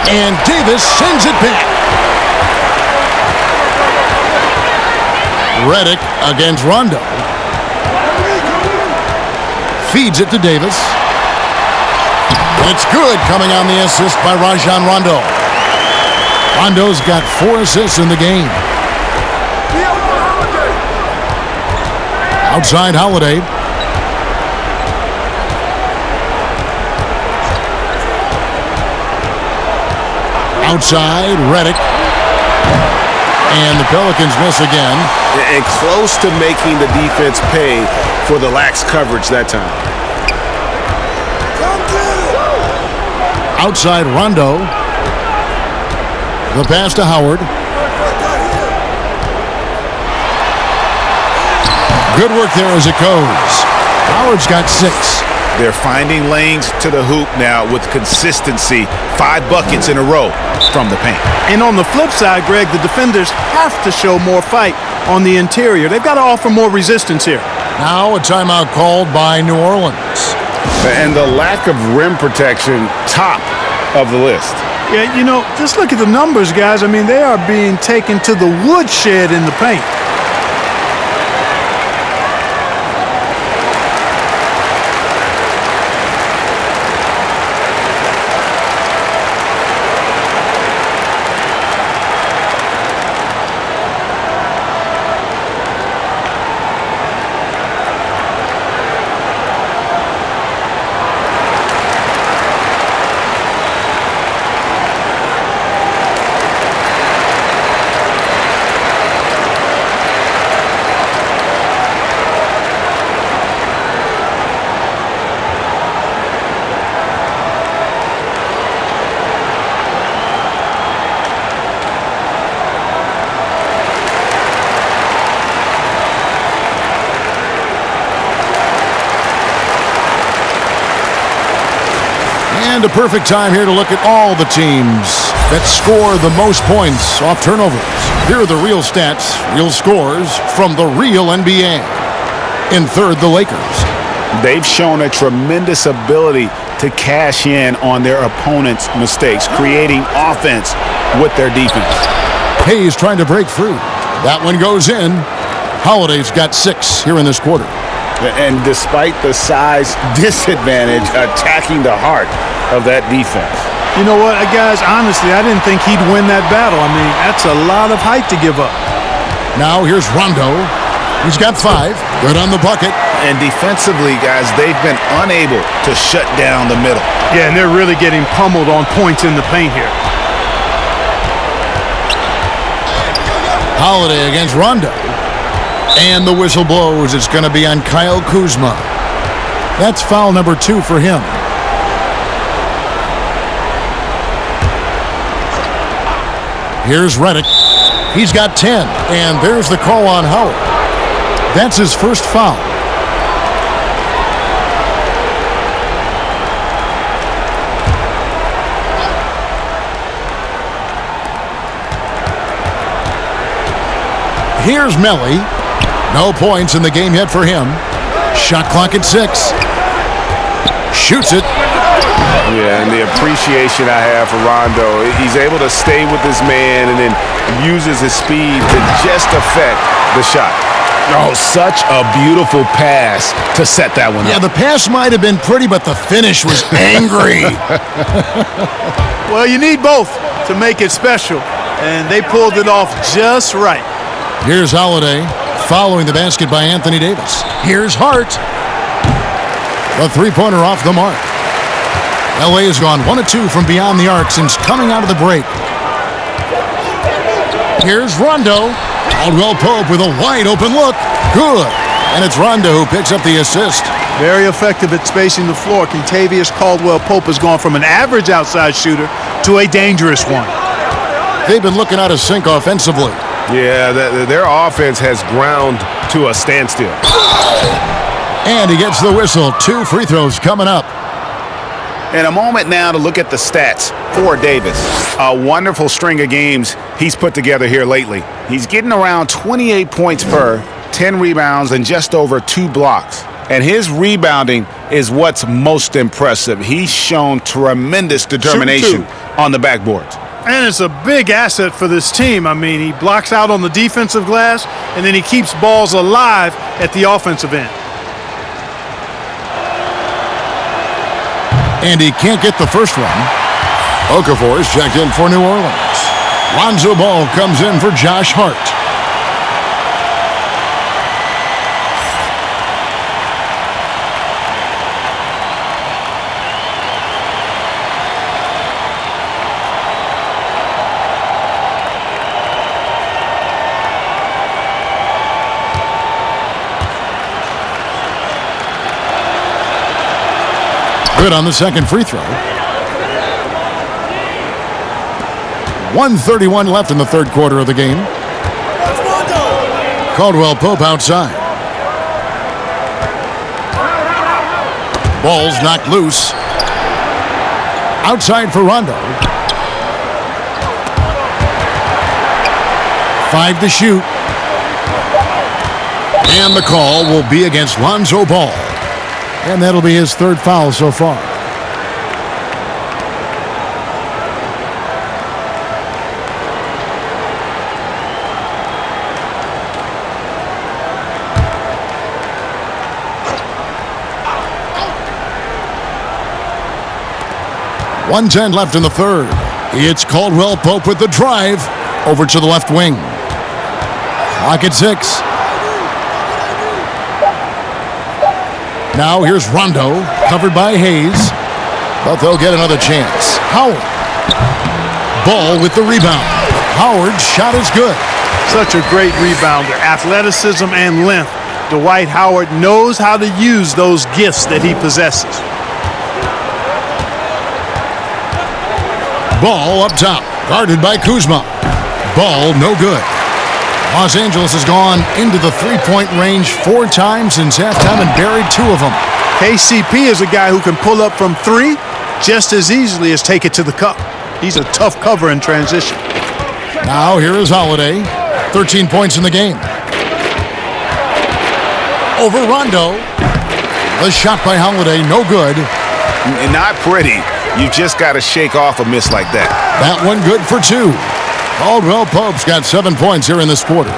And Davis sends it back. Redick against Rondo. Feeds it to Davis. And it's good, coming on the assist by Rajon Rondo. Rondo's got 4 assists in the game. Outside Holiday. Outside Redick. And the Pelicans miss again. And close to making the defense pay for the lax coverage that time. Outside Rondo. The pass to Howard. Good work there as it goes. Howard's got 6. They're finding lanes to the hoop now with consistency. 5 buckets in a row from the paint. And on the flip side, Greg, the defenders have to show more fight on the interior. They've got to offer more resistance here. Now a timeout called by New Orleans. And the lack of rim protection, top of the list. Yeah, you know, just look at the numbers, guys. I mean, they are being taken to the woodshed in the paint. And a perfect time here to look at all the teams that score the most points off turnovers. Here are the real stats, real scores from the real NBA. In third, the Lakers. They've shown a tremendous ability to cash in on their opponent's mistakes, creating offense with their defense. Hayes trying to break free. That one goes in. Holiday's got 6 here in this quarter. And despite the size disadvantage, attacking the heart of that defense. You know what, guys, honestly, I didn't think he'd win that battle. I mean, that's a lot of height to give up. Now here's Rondo. He's got 5. Good on the bucket. And defensively, guys, they've been unable to shut down the middle. Yeah, and they're really getting pummeled on points in the paint here. Holiday against Rondo. And the whistle blows. It's going to be on Kyle Kuzma. That's foul number 2 for him. Here's Redick. He's got 10. And there's the call on Howard. That's his first foul. Here's Melly. No points in the game yet for him. Shot clock at 6. Shoots it. Yeah, and the appreciation I have for Rondo, he's able to stay with his man and then uses his speed to just affect the shot. Oh, such a beautiful pass to set that one Yeah, up. the pass might have been pretty, but the finish was angry. Well, you need both to make it special, and they pulled it off just right. Here's Holiday following the basket by Anthony Davis. Here's Hart. The three-pointer off the mark. LA has gone 1 of 2 from beyond the arc since coming out of the break. Here's Rondo. Caldwell Pope with a wide-open look. Good. And it's Rondo who picks up the assist. Very effective at spacing the floor. Kentavious Caldwell-Pope has gone from an average outside shooter to a dangerous one. They've been looking out of sync offensively. Yeah, their offense has ground to a standstill. And he gets the whistle. 2 free throws coming up. And a moment now to look at the stats for Davis. A wonderful string of games he's put together here lately. He's getting around 28 points per, 10 rebounds, and just over 2 blocks. And his rebounding is what's most impressive. He's shown tremendous determination on the backboards. And it's a big asset for this team. I mean, he blocks out on the defensive glass, and then he keeps balls alive at the offensive end. And he can't get the first one. Okafor is checked in for New Orleans. Lonzo Ball comes in for Josh Hart. Good on the second free throw. 1:31 left in the third quarter of the game. Caldwell Pope outside. Ball's knocked loose. Outside for Rondo. 5 to shoot. And the call will be against Lonzo Ball. And that'll be his 3rd foul so far. .110 left in the third. It's Caldwell Pope with the drive over to the left wing. Clock at 6. Now here's Rondo, covered by Hayes. But they'll get another chance. Howard. Ball with the rebound. Howard's shot is good. Such a great rebounder. Athleticism and length. Dwight Howard knows how to use those gifts that he possesses. Ball up top, guarded by Kuzma. Ball no good. Los Angeles has gone into the three-point range 4 times since halftime and buried 2 of them. KCP is a guy who can pull up from 3 just as easily as take it to the cup. He's a tough cover in transition. Now here is Holiday. 13 points in the game. Over Rondo. The shot by Holiday, no good. Not pretty. You just got to shake off a miss like that. That one good for 2. Caldwell Pope's got 7 points here in this quarter.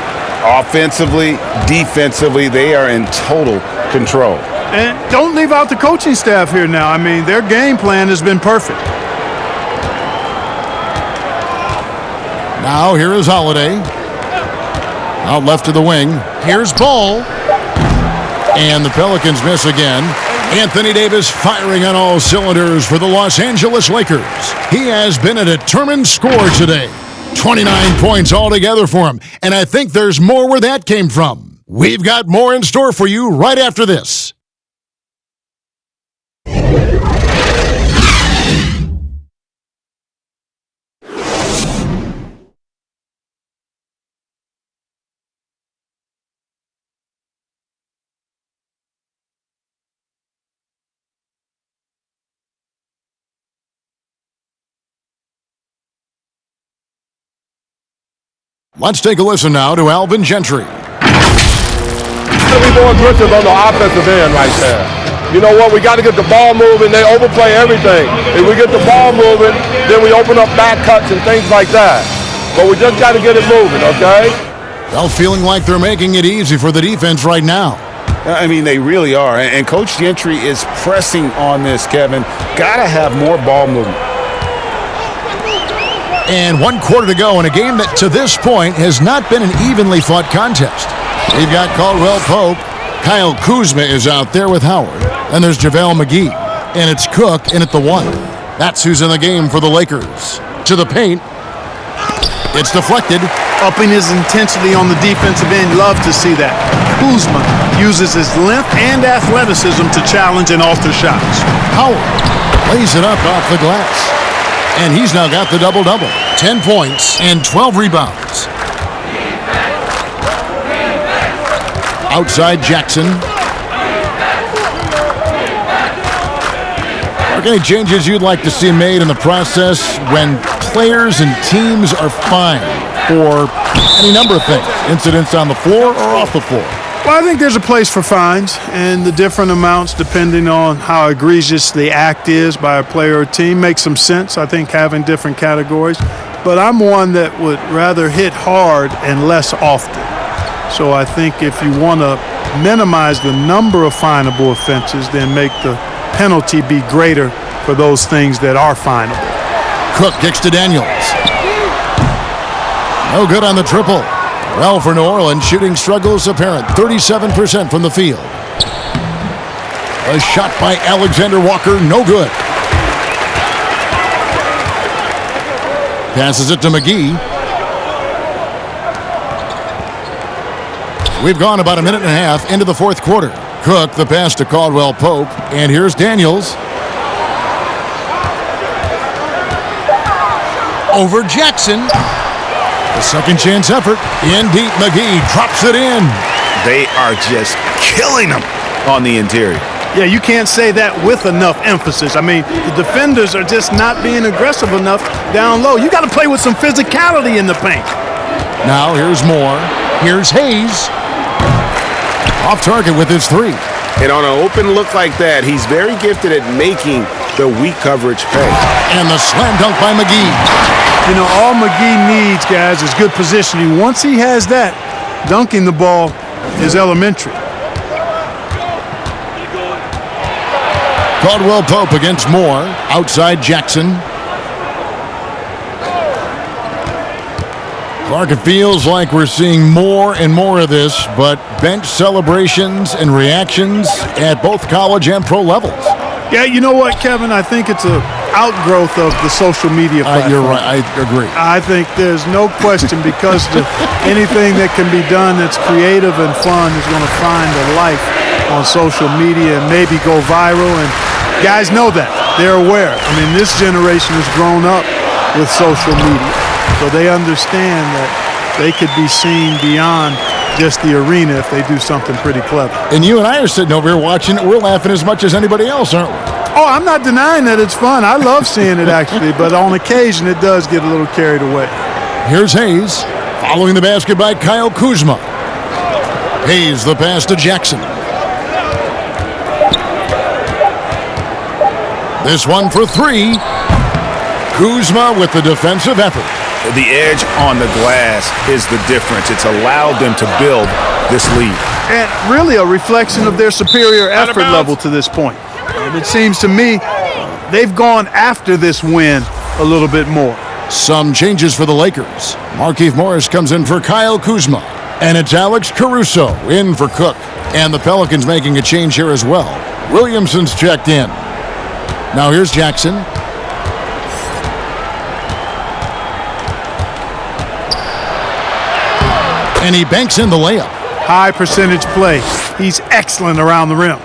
Offensively, defensively, they are in total control. And don't leave out the coaching staff here now. I mean, their game plan has been perfect. Now here is Holiday. Out left to the wing. Here's Ball. And the Pelicans miss again. Anthony Davis firing on all cylinders for the Los Angeles Lakers. He has been a determined scorer today. 29 points altogether for him. And I think there's more where that came from. We've got more in store for you right after this. Let's take a listen now to Alvin Gentry. Going to be more aggressive on the offensive end right there. you know what, we got to get the ball moving. They overplay everything. If we get the ball moving, then we open up back cuts and things like that. But we just got to get it moving, okay? Well, feeling like they're making it easy for the defense right now. I mean, they really are. And Coach Gentry is pressing on this, Kevin. Got to have more ball movement. And 1 quarter to go in a game that to this point has not been an evenly fought contest. They've got Caldwell Pope. Kyle Kuzma is out there with Howard. And there's JaVale McGee. And it's Cook in at the 1. That's who's in the game for the Lakers. To the paint. It's deflected. Upping his intensity on the defensive end. Love to see that. Kuzma uses his length and athleticism to challenge and alter shots. Howard lays it up off the glass. And he's now got the double-double. 10 points and 12 rebounds. Outside Jackson. Are there any changes you'd like to see made in the process when players and teams are fined for any number of things? Incidents on the floor or off the floor? Well, I think there's a place for fines, and the different amounts depending on how egregious the act is by a player or team makes some sense. I think having different categories. But I'm one that would rather hit hard and less often. So I think if you want to minimize the number of finable offenses, then make the penalty be greater for those things that are finable. Cook kicks to Daniels. No good on the triple. Well, for New Orleans, shooting struggles apparent. 37% from the field. A shot by Alexander Walker, no good. Passes it to McGee. We've gone about a minute and a half into the fourth quarter. Cook, the pass to Caldwell Pope. And here's Daniels. Over Jackson. A second chance effort. In deep, McGee drops it in. They are just killing them on the interior. Yeah, you can't say that with enough emphasis. I mean, the defenders are just not being aggressive enough down low. You got to play with some physicality in the paint. Now here's Moore. Here's Hayes. Off target with his 3. And on an open look like that, he's very gifted at making the weak coverage pay. And the slam dunk by McGee. You know, all McGee needs, guys, is good positioning. Once he has that, dunking the ball is elementary. Caldwell Pope against Moore. Outside Jackson. Clark, it feels like we're seeing more and more of this, but bench celebrations and reactions at both college and pro levels. Yeah, you know what, Kevin? I think it's an outgrowth of the social media platform. You're right. I agree. I think there's no question because anything that can be done that's creative and fun is going to find a life on social media and maybe go viral. And guys know that. They're aware. I mean, this generation has grown up with social media. So they understand that they could be seen beyond just the arena if they do something pretty clever. And you and I are sitting over here watching it. We're laughing as much as anybody else, aren't we? Oh, I'm not denying that it's fun. I love seeing it, actually. But on occasion, it does get a little carried away. Here's Hayes. Following the basket by Kyle Kuzma. Hayes, the pass to Jackson. This one for 3. Kuzma with the defensive effort. The edge on the glass is the difference. It's allowed them to build this lead. And really a reflection of their superior effort level to this point. And it seems to me they've gone after this win a little bit more. Some changes for the Lakers. Markieff Morris comes in for Kyle Kuzma. And it's Alex Caruso in for Cook. And the Pelicans making a change here as well. Williamson's checked in. Now here's Jackson. And he banks in the layup. High percentage play. He's excellent around the rim.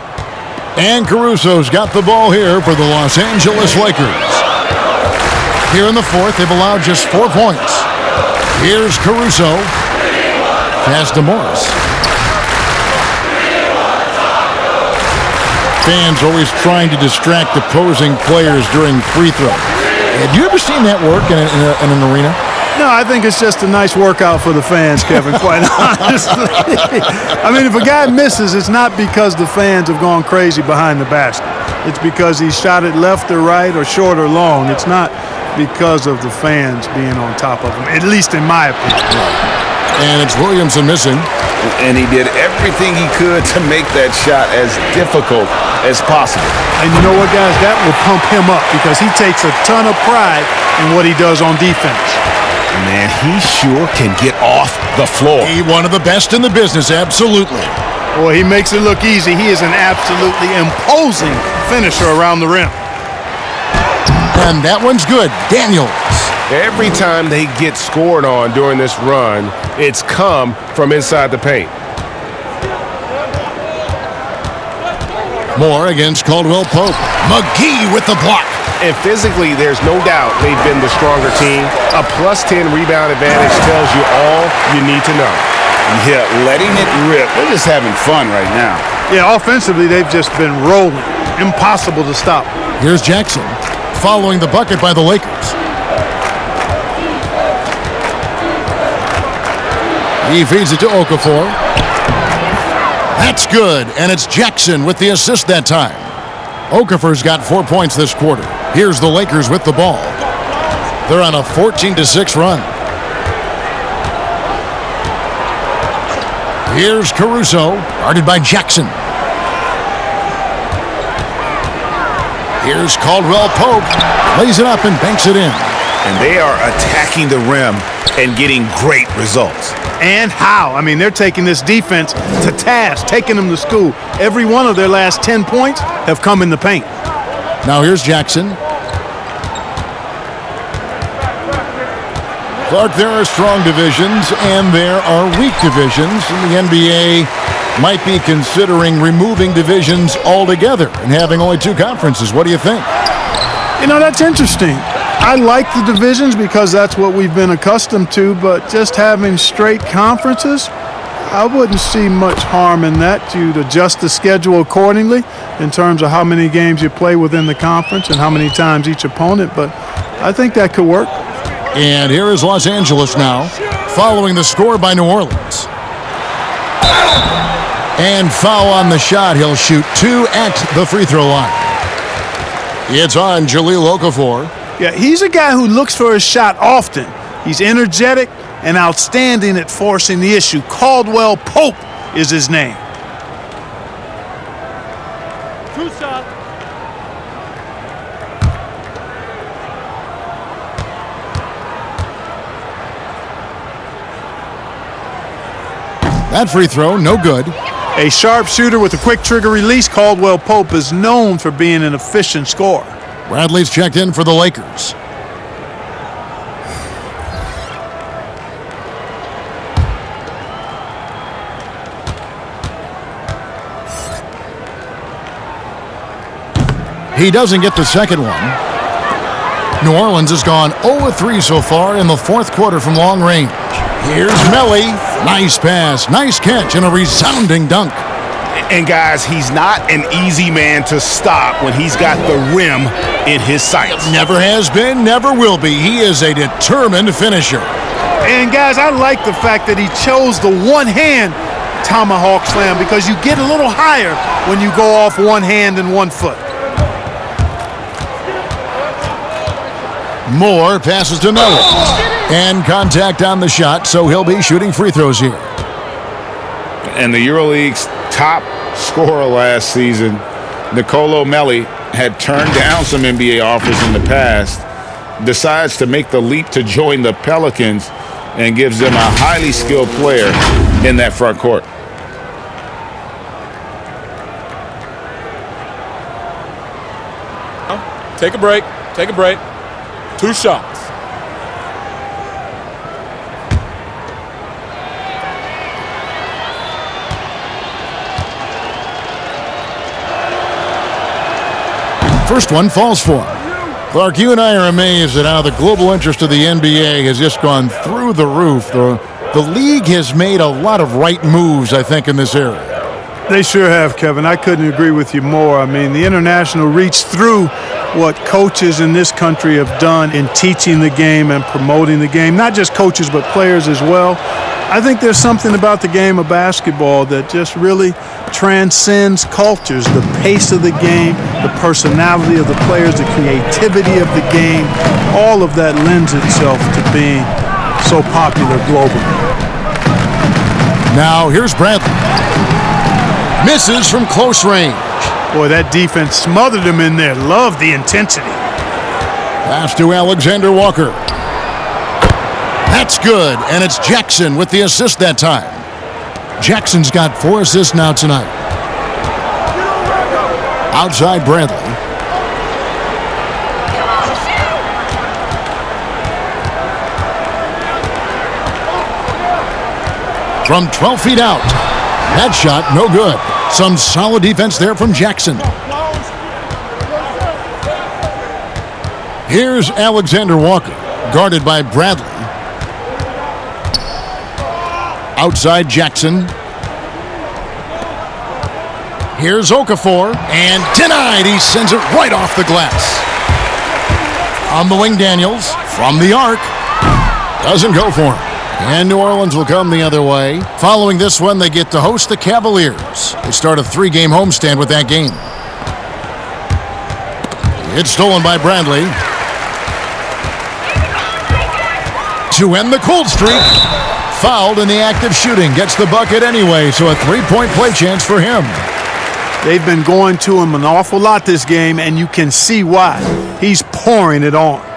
And Caruso's got the ball here for the Los Angeles Lakers. Here in the fourth, they've allowed just 4 points. Here's Caruso. Pass to Morris. Fans always trying to distract opposing players during free throws. Have you ever seen that work in an arena? No, I think it's just a nice workout for the fans, Kevin, quite honestly. I mean, if a guy misses, it's not because the fans have gone crazy behind the basket. It's because he shot it left or right or short or long. It's not because of the fans being on top of him, at least in my opinion. And it's Williamson missing. And he did everything he could to make that shot as difficult as possible. And you know what, guys? That will pump him up because he takes a ton of pride in what he does on defense. Man, he sure can get off the floor. He one of the best in the business, absolutely. Boy, he makes it look easy. He is an absolutely imposing finisher around the rim. And that one's good. Daniels. Every time they get scored on during this run, it's come from inside the paint. Moore against Caldwell Pope. McGee with the block. And physically, there's no doubt they've been the stronger team. A plus 10 rebound advantage tells you all you need to know. Yeah, letting it rip. They're just having fun right now. Yeah, offensively, they've just been rolling. Impossible to stop. Here's Jackson following the bucket by the Lakers. He feeds it to Okafor. That's good, and it's Jackson with the assist that time. Okafor's got 4 points this quarter. Here's the Lakers with the ball. They're on a 14-6 run. Here's Caruso, guarded by Jackson. Here's Caldwell Pope, lays it up and banks it in. And they are attacking the rim and getting great results. And how? I mean, they're taking this defense to task, taking them to school. Every one of their last 10 points have come in the paint. Now here's Jackson. Clark, there are strong divisions and there are weak divisions. And the NBA might be considering removing divisions altogether and having only 2 conferences. What do you think? You know, that's interesting. I like the divisions because that's what we've been accustomed to, but just having straight conferences, I wouldn't see much harm in that. You'd adjust the schedule accordingly in terms of how many games you play within the conference and how many times each opponent, but I think that could work. And here is Los Angeles now, following the score by New Orleans. And foul on the shot. He'll shoot 2 at the free throw line. It's on Jahlil Okafor. Yeah, he's a guy who looks for his shot often. He's energetic and outstanding at forcing the issue. Caldwell Pope is his name. 2 shots. That free throw, no good. A sharp shooter with a quick trigger release, Caldwell Pope is known for being an efficient scorer. Bradley's checked in for the Lakers. He doesn't get the second one. New Orleans has gone 0-3 so far in the 4th quarter from long range. Here's Melly. Nice pass, nice catch, and a resounding dunk. And guys, he's not an easy man to stop when he's got the rim in his sights. Never has been, never will be. He is a determined finisher. And guys, I like the fact that he chose the one-hand tomahawk slam because you get a little higher when you go off one hand and 1 foot. Moore passes to Miller. And contact on the shot, so he'll be shooting free throws here. And the EuroLeague's top scorer last season, Nicolo Melli, had turned down some NBA offers in the past, decides to make the leap to join the Pelicans, and gives them a highly skilled player in that front court. Take a break. Take a break. 2 shots. First one falls for him. Clark, you and I are amazed at how the global interest of the NBA has just gone through the roof. The league has made a lot of right moves, I think, in this area. They sure have, Kevin. I couldn't agree with you more. I mean, the international reach through what coaches in this country have done in teaching the game and promoting the game, not just coaches but players as well. I think there's something about the game of basketball that just really transcends cultures. The pace of the game, the personality of the players, the creativity of the game, all of that lends itself to being so popular globally. Now here's Bradley. Misses from close range. Boy, that defense smothered him in there. Love the intensity. Pass to Alexander Walker. That's good, and it's Jackson with the assist that time. Jackson's got 4 assists now tonight. Outside Bradley. From 12 feet out. That shot, no good. Some solid defense there from Jackson. Here's Alexander Walker, guarded by Bradley. Outside Jackson. Here's Okafor, and denied. He sends it right off the glass. On the wing, Daniels, from the arc. Doesn't go for him. And New Orleans will come the other way. Following this one, they get to host the Cavaliers. They start a 3-game homestand with that game. It's stolen by Bradley. To end the cold streak. Fouled in the act of shooting. Gets the bucket anyway, so a 3-point play chance for him. They've been going to him an awful lot this game, and you can see why. He's pouring it on.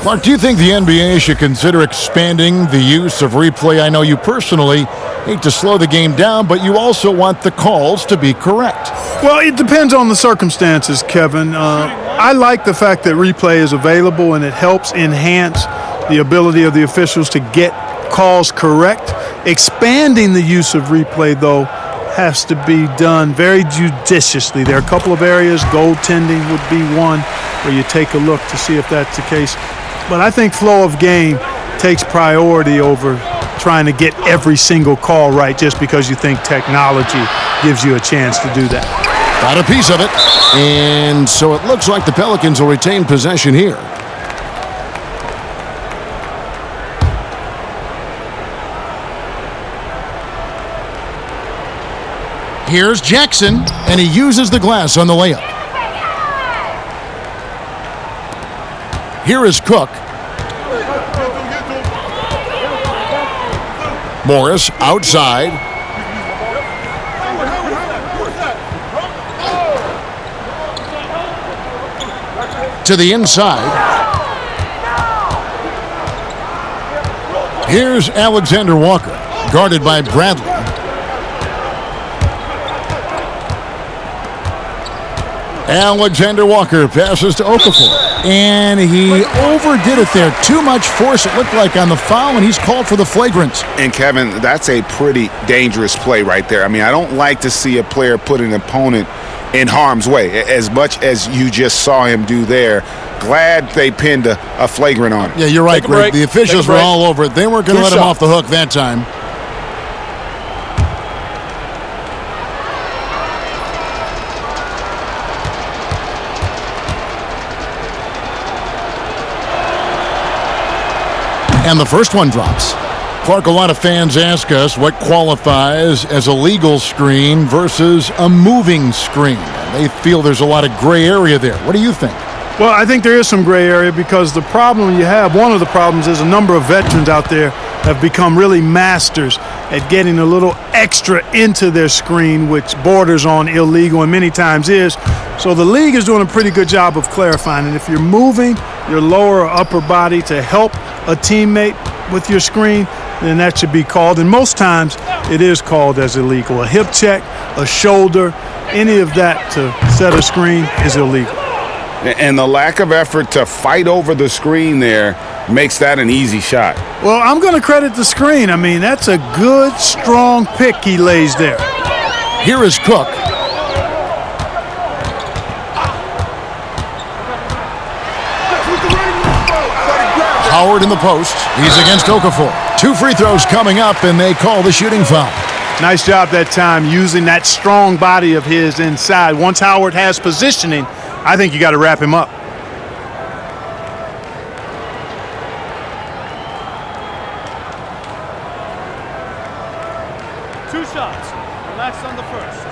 Mark, do you think the NBA should consider expanding the use of replay? I know you personally hate to slow the game down, but you also want the calls to be correct. Well, it depends on the circumstances, Kevin. I like the fact that replay is available, and it helps enhance the ability of the officials to get calls correct. Expanding the use of replay, though, has to be done very judiciously. There are a couple of areas, goaltending would be one, where you take a look to see if that's the case. But I think flow of game takes priority over trying to get every single call right just because you think technology gives you a chance to do that. Got a piece of it. And so it looks like the Pelicans will retain possession here. Here's Jackson, and he uses the glass on the layup. Here is Cook. Morris outside. To the inside. Here's Alexander Walker, guarded by Bradley. Alexander Walker passes to Okafor. And he overdid it there. Too much force, it looked like, on the foul, and he's called for the flagrant. And, Kevin, that's a pretty dangerous play right there. I mean, I don't like to see a player put an opponent in harm's way, as much as you just saw him do there. Glad they pinned a flagrant on him. Yeah, you're right, Greg. The officials were all over it. They weren't going to let him off the hook that time. And the first one drops. Clark, a lot of fans ask us what qualifies as a legal screen versus a moving screen. They feel there's a lot of gray area there. What do you think? Well, I think there is some gray area because the problem you have, one of the problems is a number of veterans out there have become really masters at getting a little extra into their screen, which borders on illegal and many times is. So the league is doing a pretty good job of clarifying it. If you're moving your lower or upper body to help a teammate with your screen, then that should be called. And most times it is called as illegal. A hip check, a shoulder, any of that to set a screen is illegal. And the lack of effort to fight over the screen there makes that an easy shot. Well, I'm going to credit the screen. I mean, that's a good, strong pick he lays there. Here is Cook. Howard in the post. He's against Okafor. 2 free throws coming up, and they call the shooting foul. Nice job that time using that strong body of his inside. Once Howard has positioning, I think you got to wrap him up. Two shots. Relax on the first.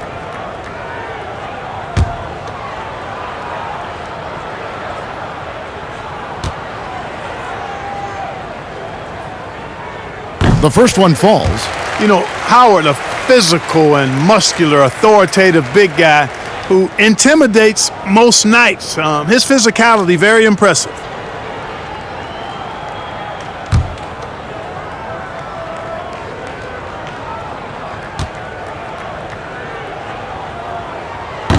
The first one falls. You know, Howard, a physical and muscular, authoritative big guy who intimidates most nights. His physicality, very impressive.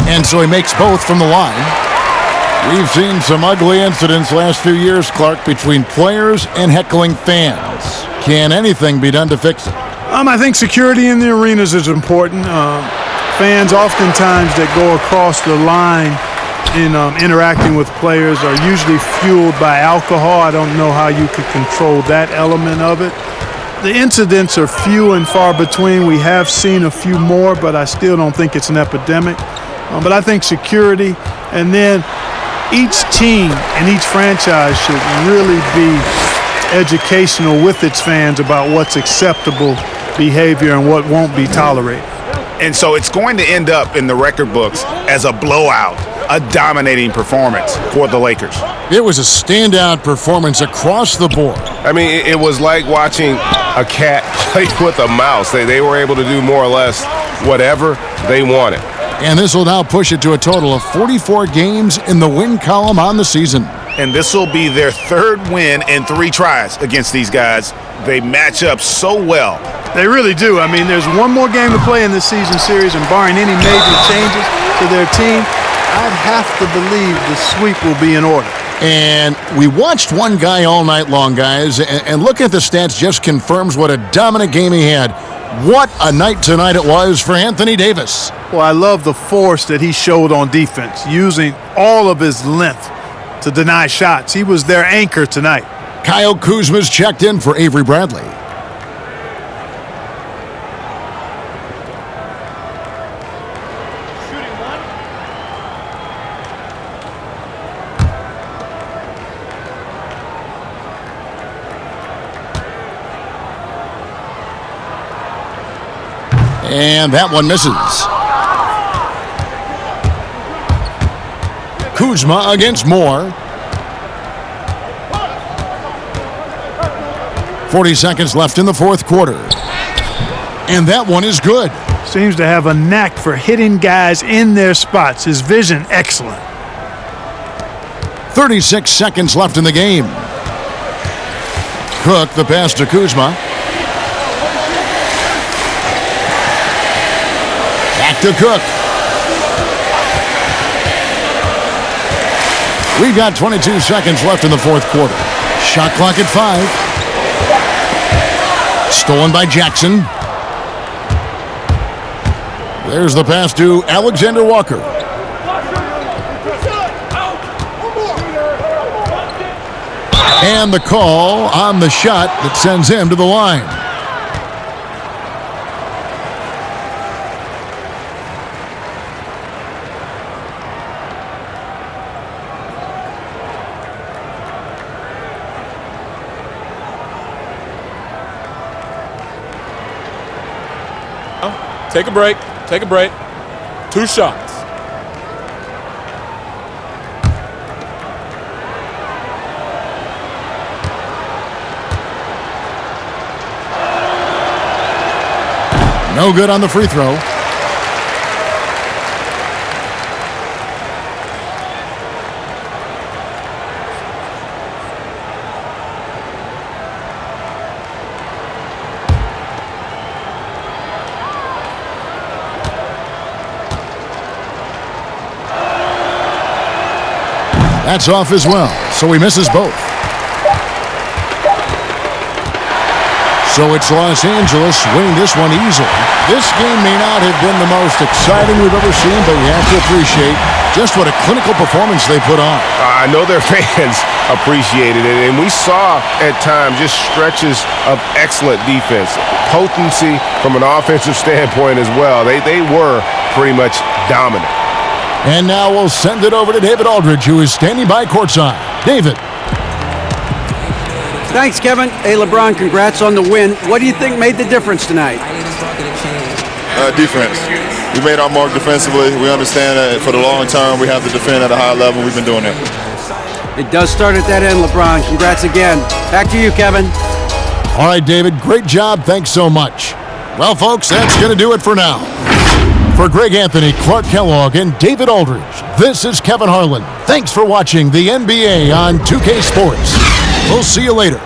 And so he makes both from the line. We've seen some ugly incidents last few years, Clark, between players and heckling fans. Can anything be done to fix it? I think security in the arenas is important. Fans oftentimes that go across the line in interacting with players are usually fueled by alcohol. I don't know how you could control that element of it. The incidents are few and far between. We have seen a few more, but I still don't think it's an epidemic. But I think security, and then each team and each franchise should really be educational with its fans about what's acceptable behavior and what won't be tolerated. And so it's going to end up in the record books as a blowout, a dominating performance for the Lakers. It was a standout performance across the board. I mean, it was like watching a cat play with a mouse. They were able to do more or less whatever they wanted. And this will now push it to a total of 44 games in the win column on the season. And this will be their third win in 3 tries against these guys. They match up so well. They really do. I mean, there's one more game to play in this season series, and barring any major changes to their team, I'd have to believe the sweep will be in order. And we watched one guy all night long, guys, and looking at the stats just confirms what a dominant game he had. What a night tonight it was for Anthony Davis. Well, I love the force that he showed on defense, using all of his length to deny shots. He was their anchor tonight. Kyle Kuzma's checked in for Avery Bradley. Shooting one. And that one misses. Kuzma against Moore. 40 seconds left in the fourth quarter. And that one is good. Seems to have a knack for hitting guys in their spots. His vision, excellent. 36 seconds left in the game. Cook, the pass to Kuzma. Back to Cook. We've got 22 seconds left in the fourth quarter. Shot clock at 5. Stolen by Jackson. There's the pass to Alexander Walker. And the call on the shot that sends him to the line. Take a break. Take a break. 2 shots. No good on the free throw. That's off as well, so he misses both. So it's Los Angeles winning this one easily. This game may not have been the most exciting we've ever seen, but we have to appreciate Just what a clinical performance they put on. I know their fans appreciated it, and we saw at times just stretches of excellent defense, potency from an offensive standpoint as well. They were pretty much dominant. And now we'll send it over to David Aldridge, who is standing by courtside. David. Thanks, Kevin. Hey, LeBron, congrats on the win. What do you think made the difference tonight? Defense. We made our mark defensively. We understand that for the long term, we have to defend at a high level. We've been doing it. It does start at that end, LeBron. Congrats again. Back to you, Kevin. All right, David, great job. Thanks so much. Well, folks, that's going to do it for now. For Greg Anthony, Clark Kellogg, and David Aldridge, this is Kevin Harlan. Thanks for watching the NBA on 2K Sports. We'll see you later.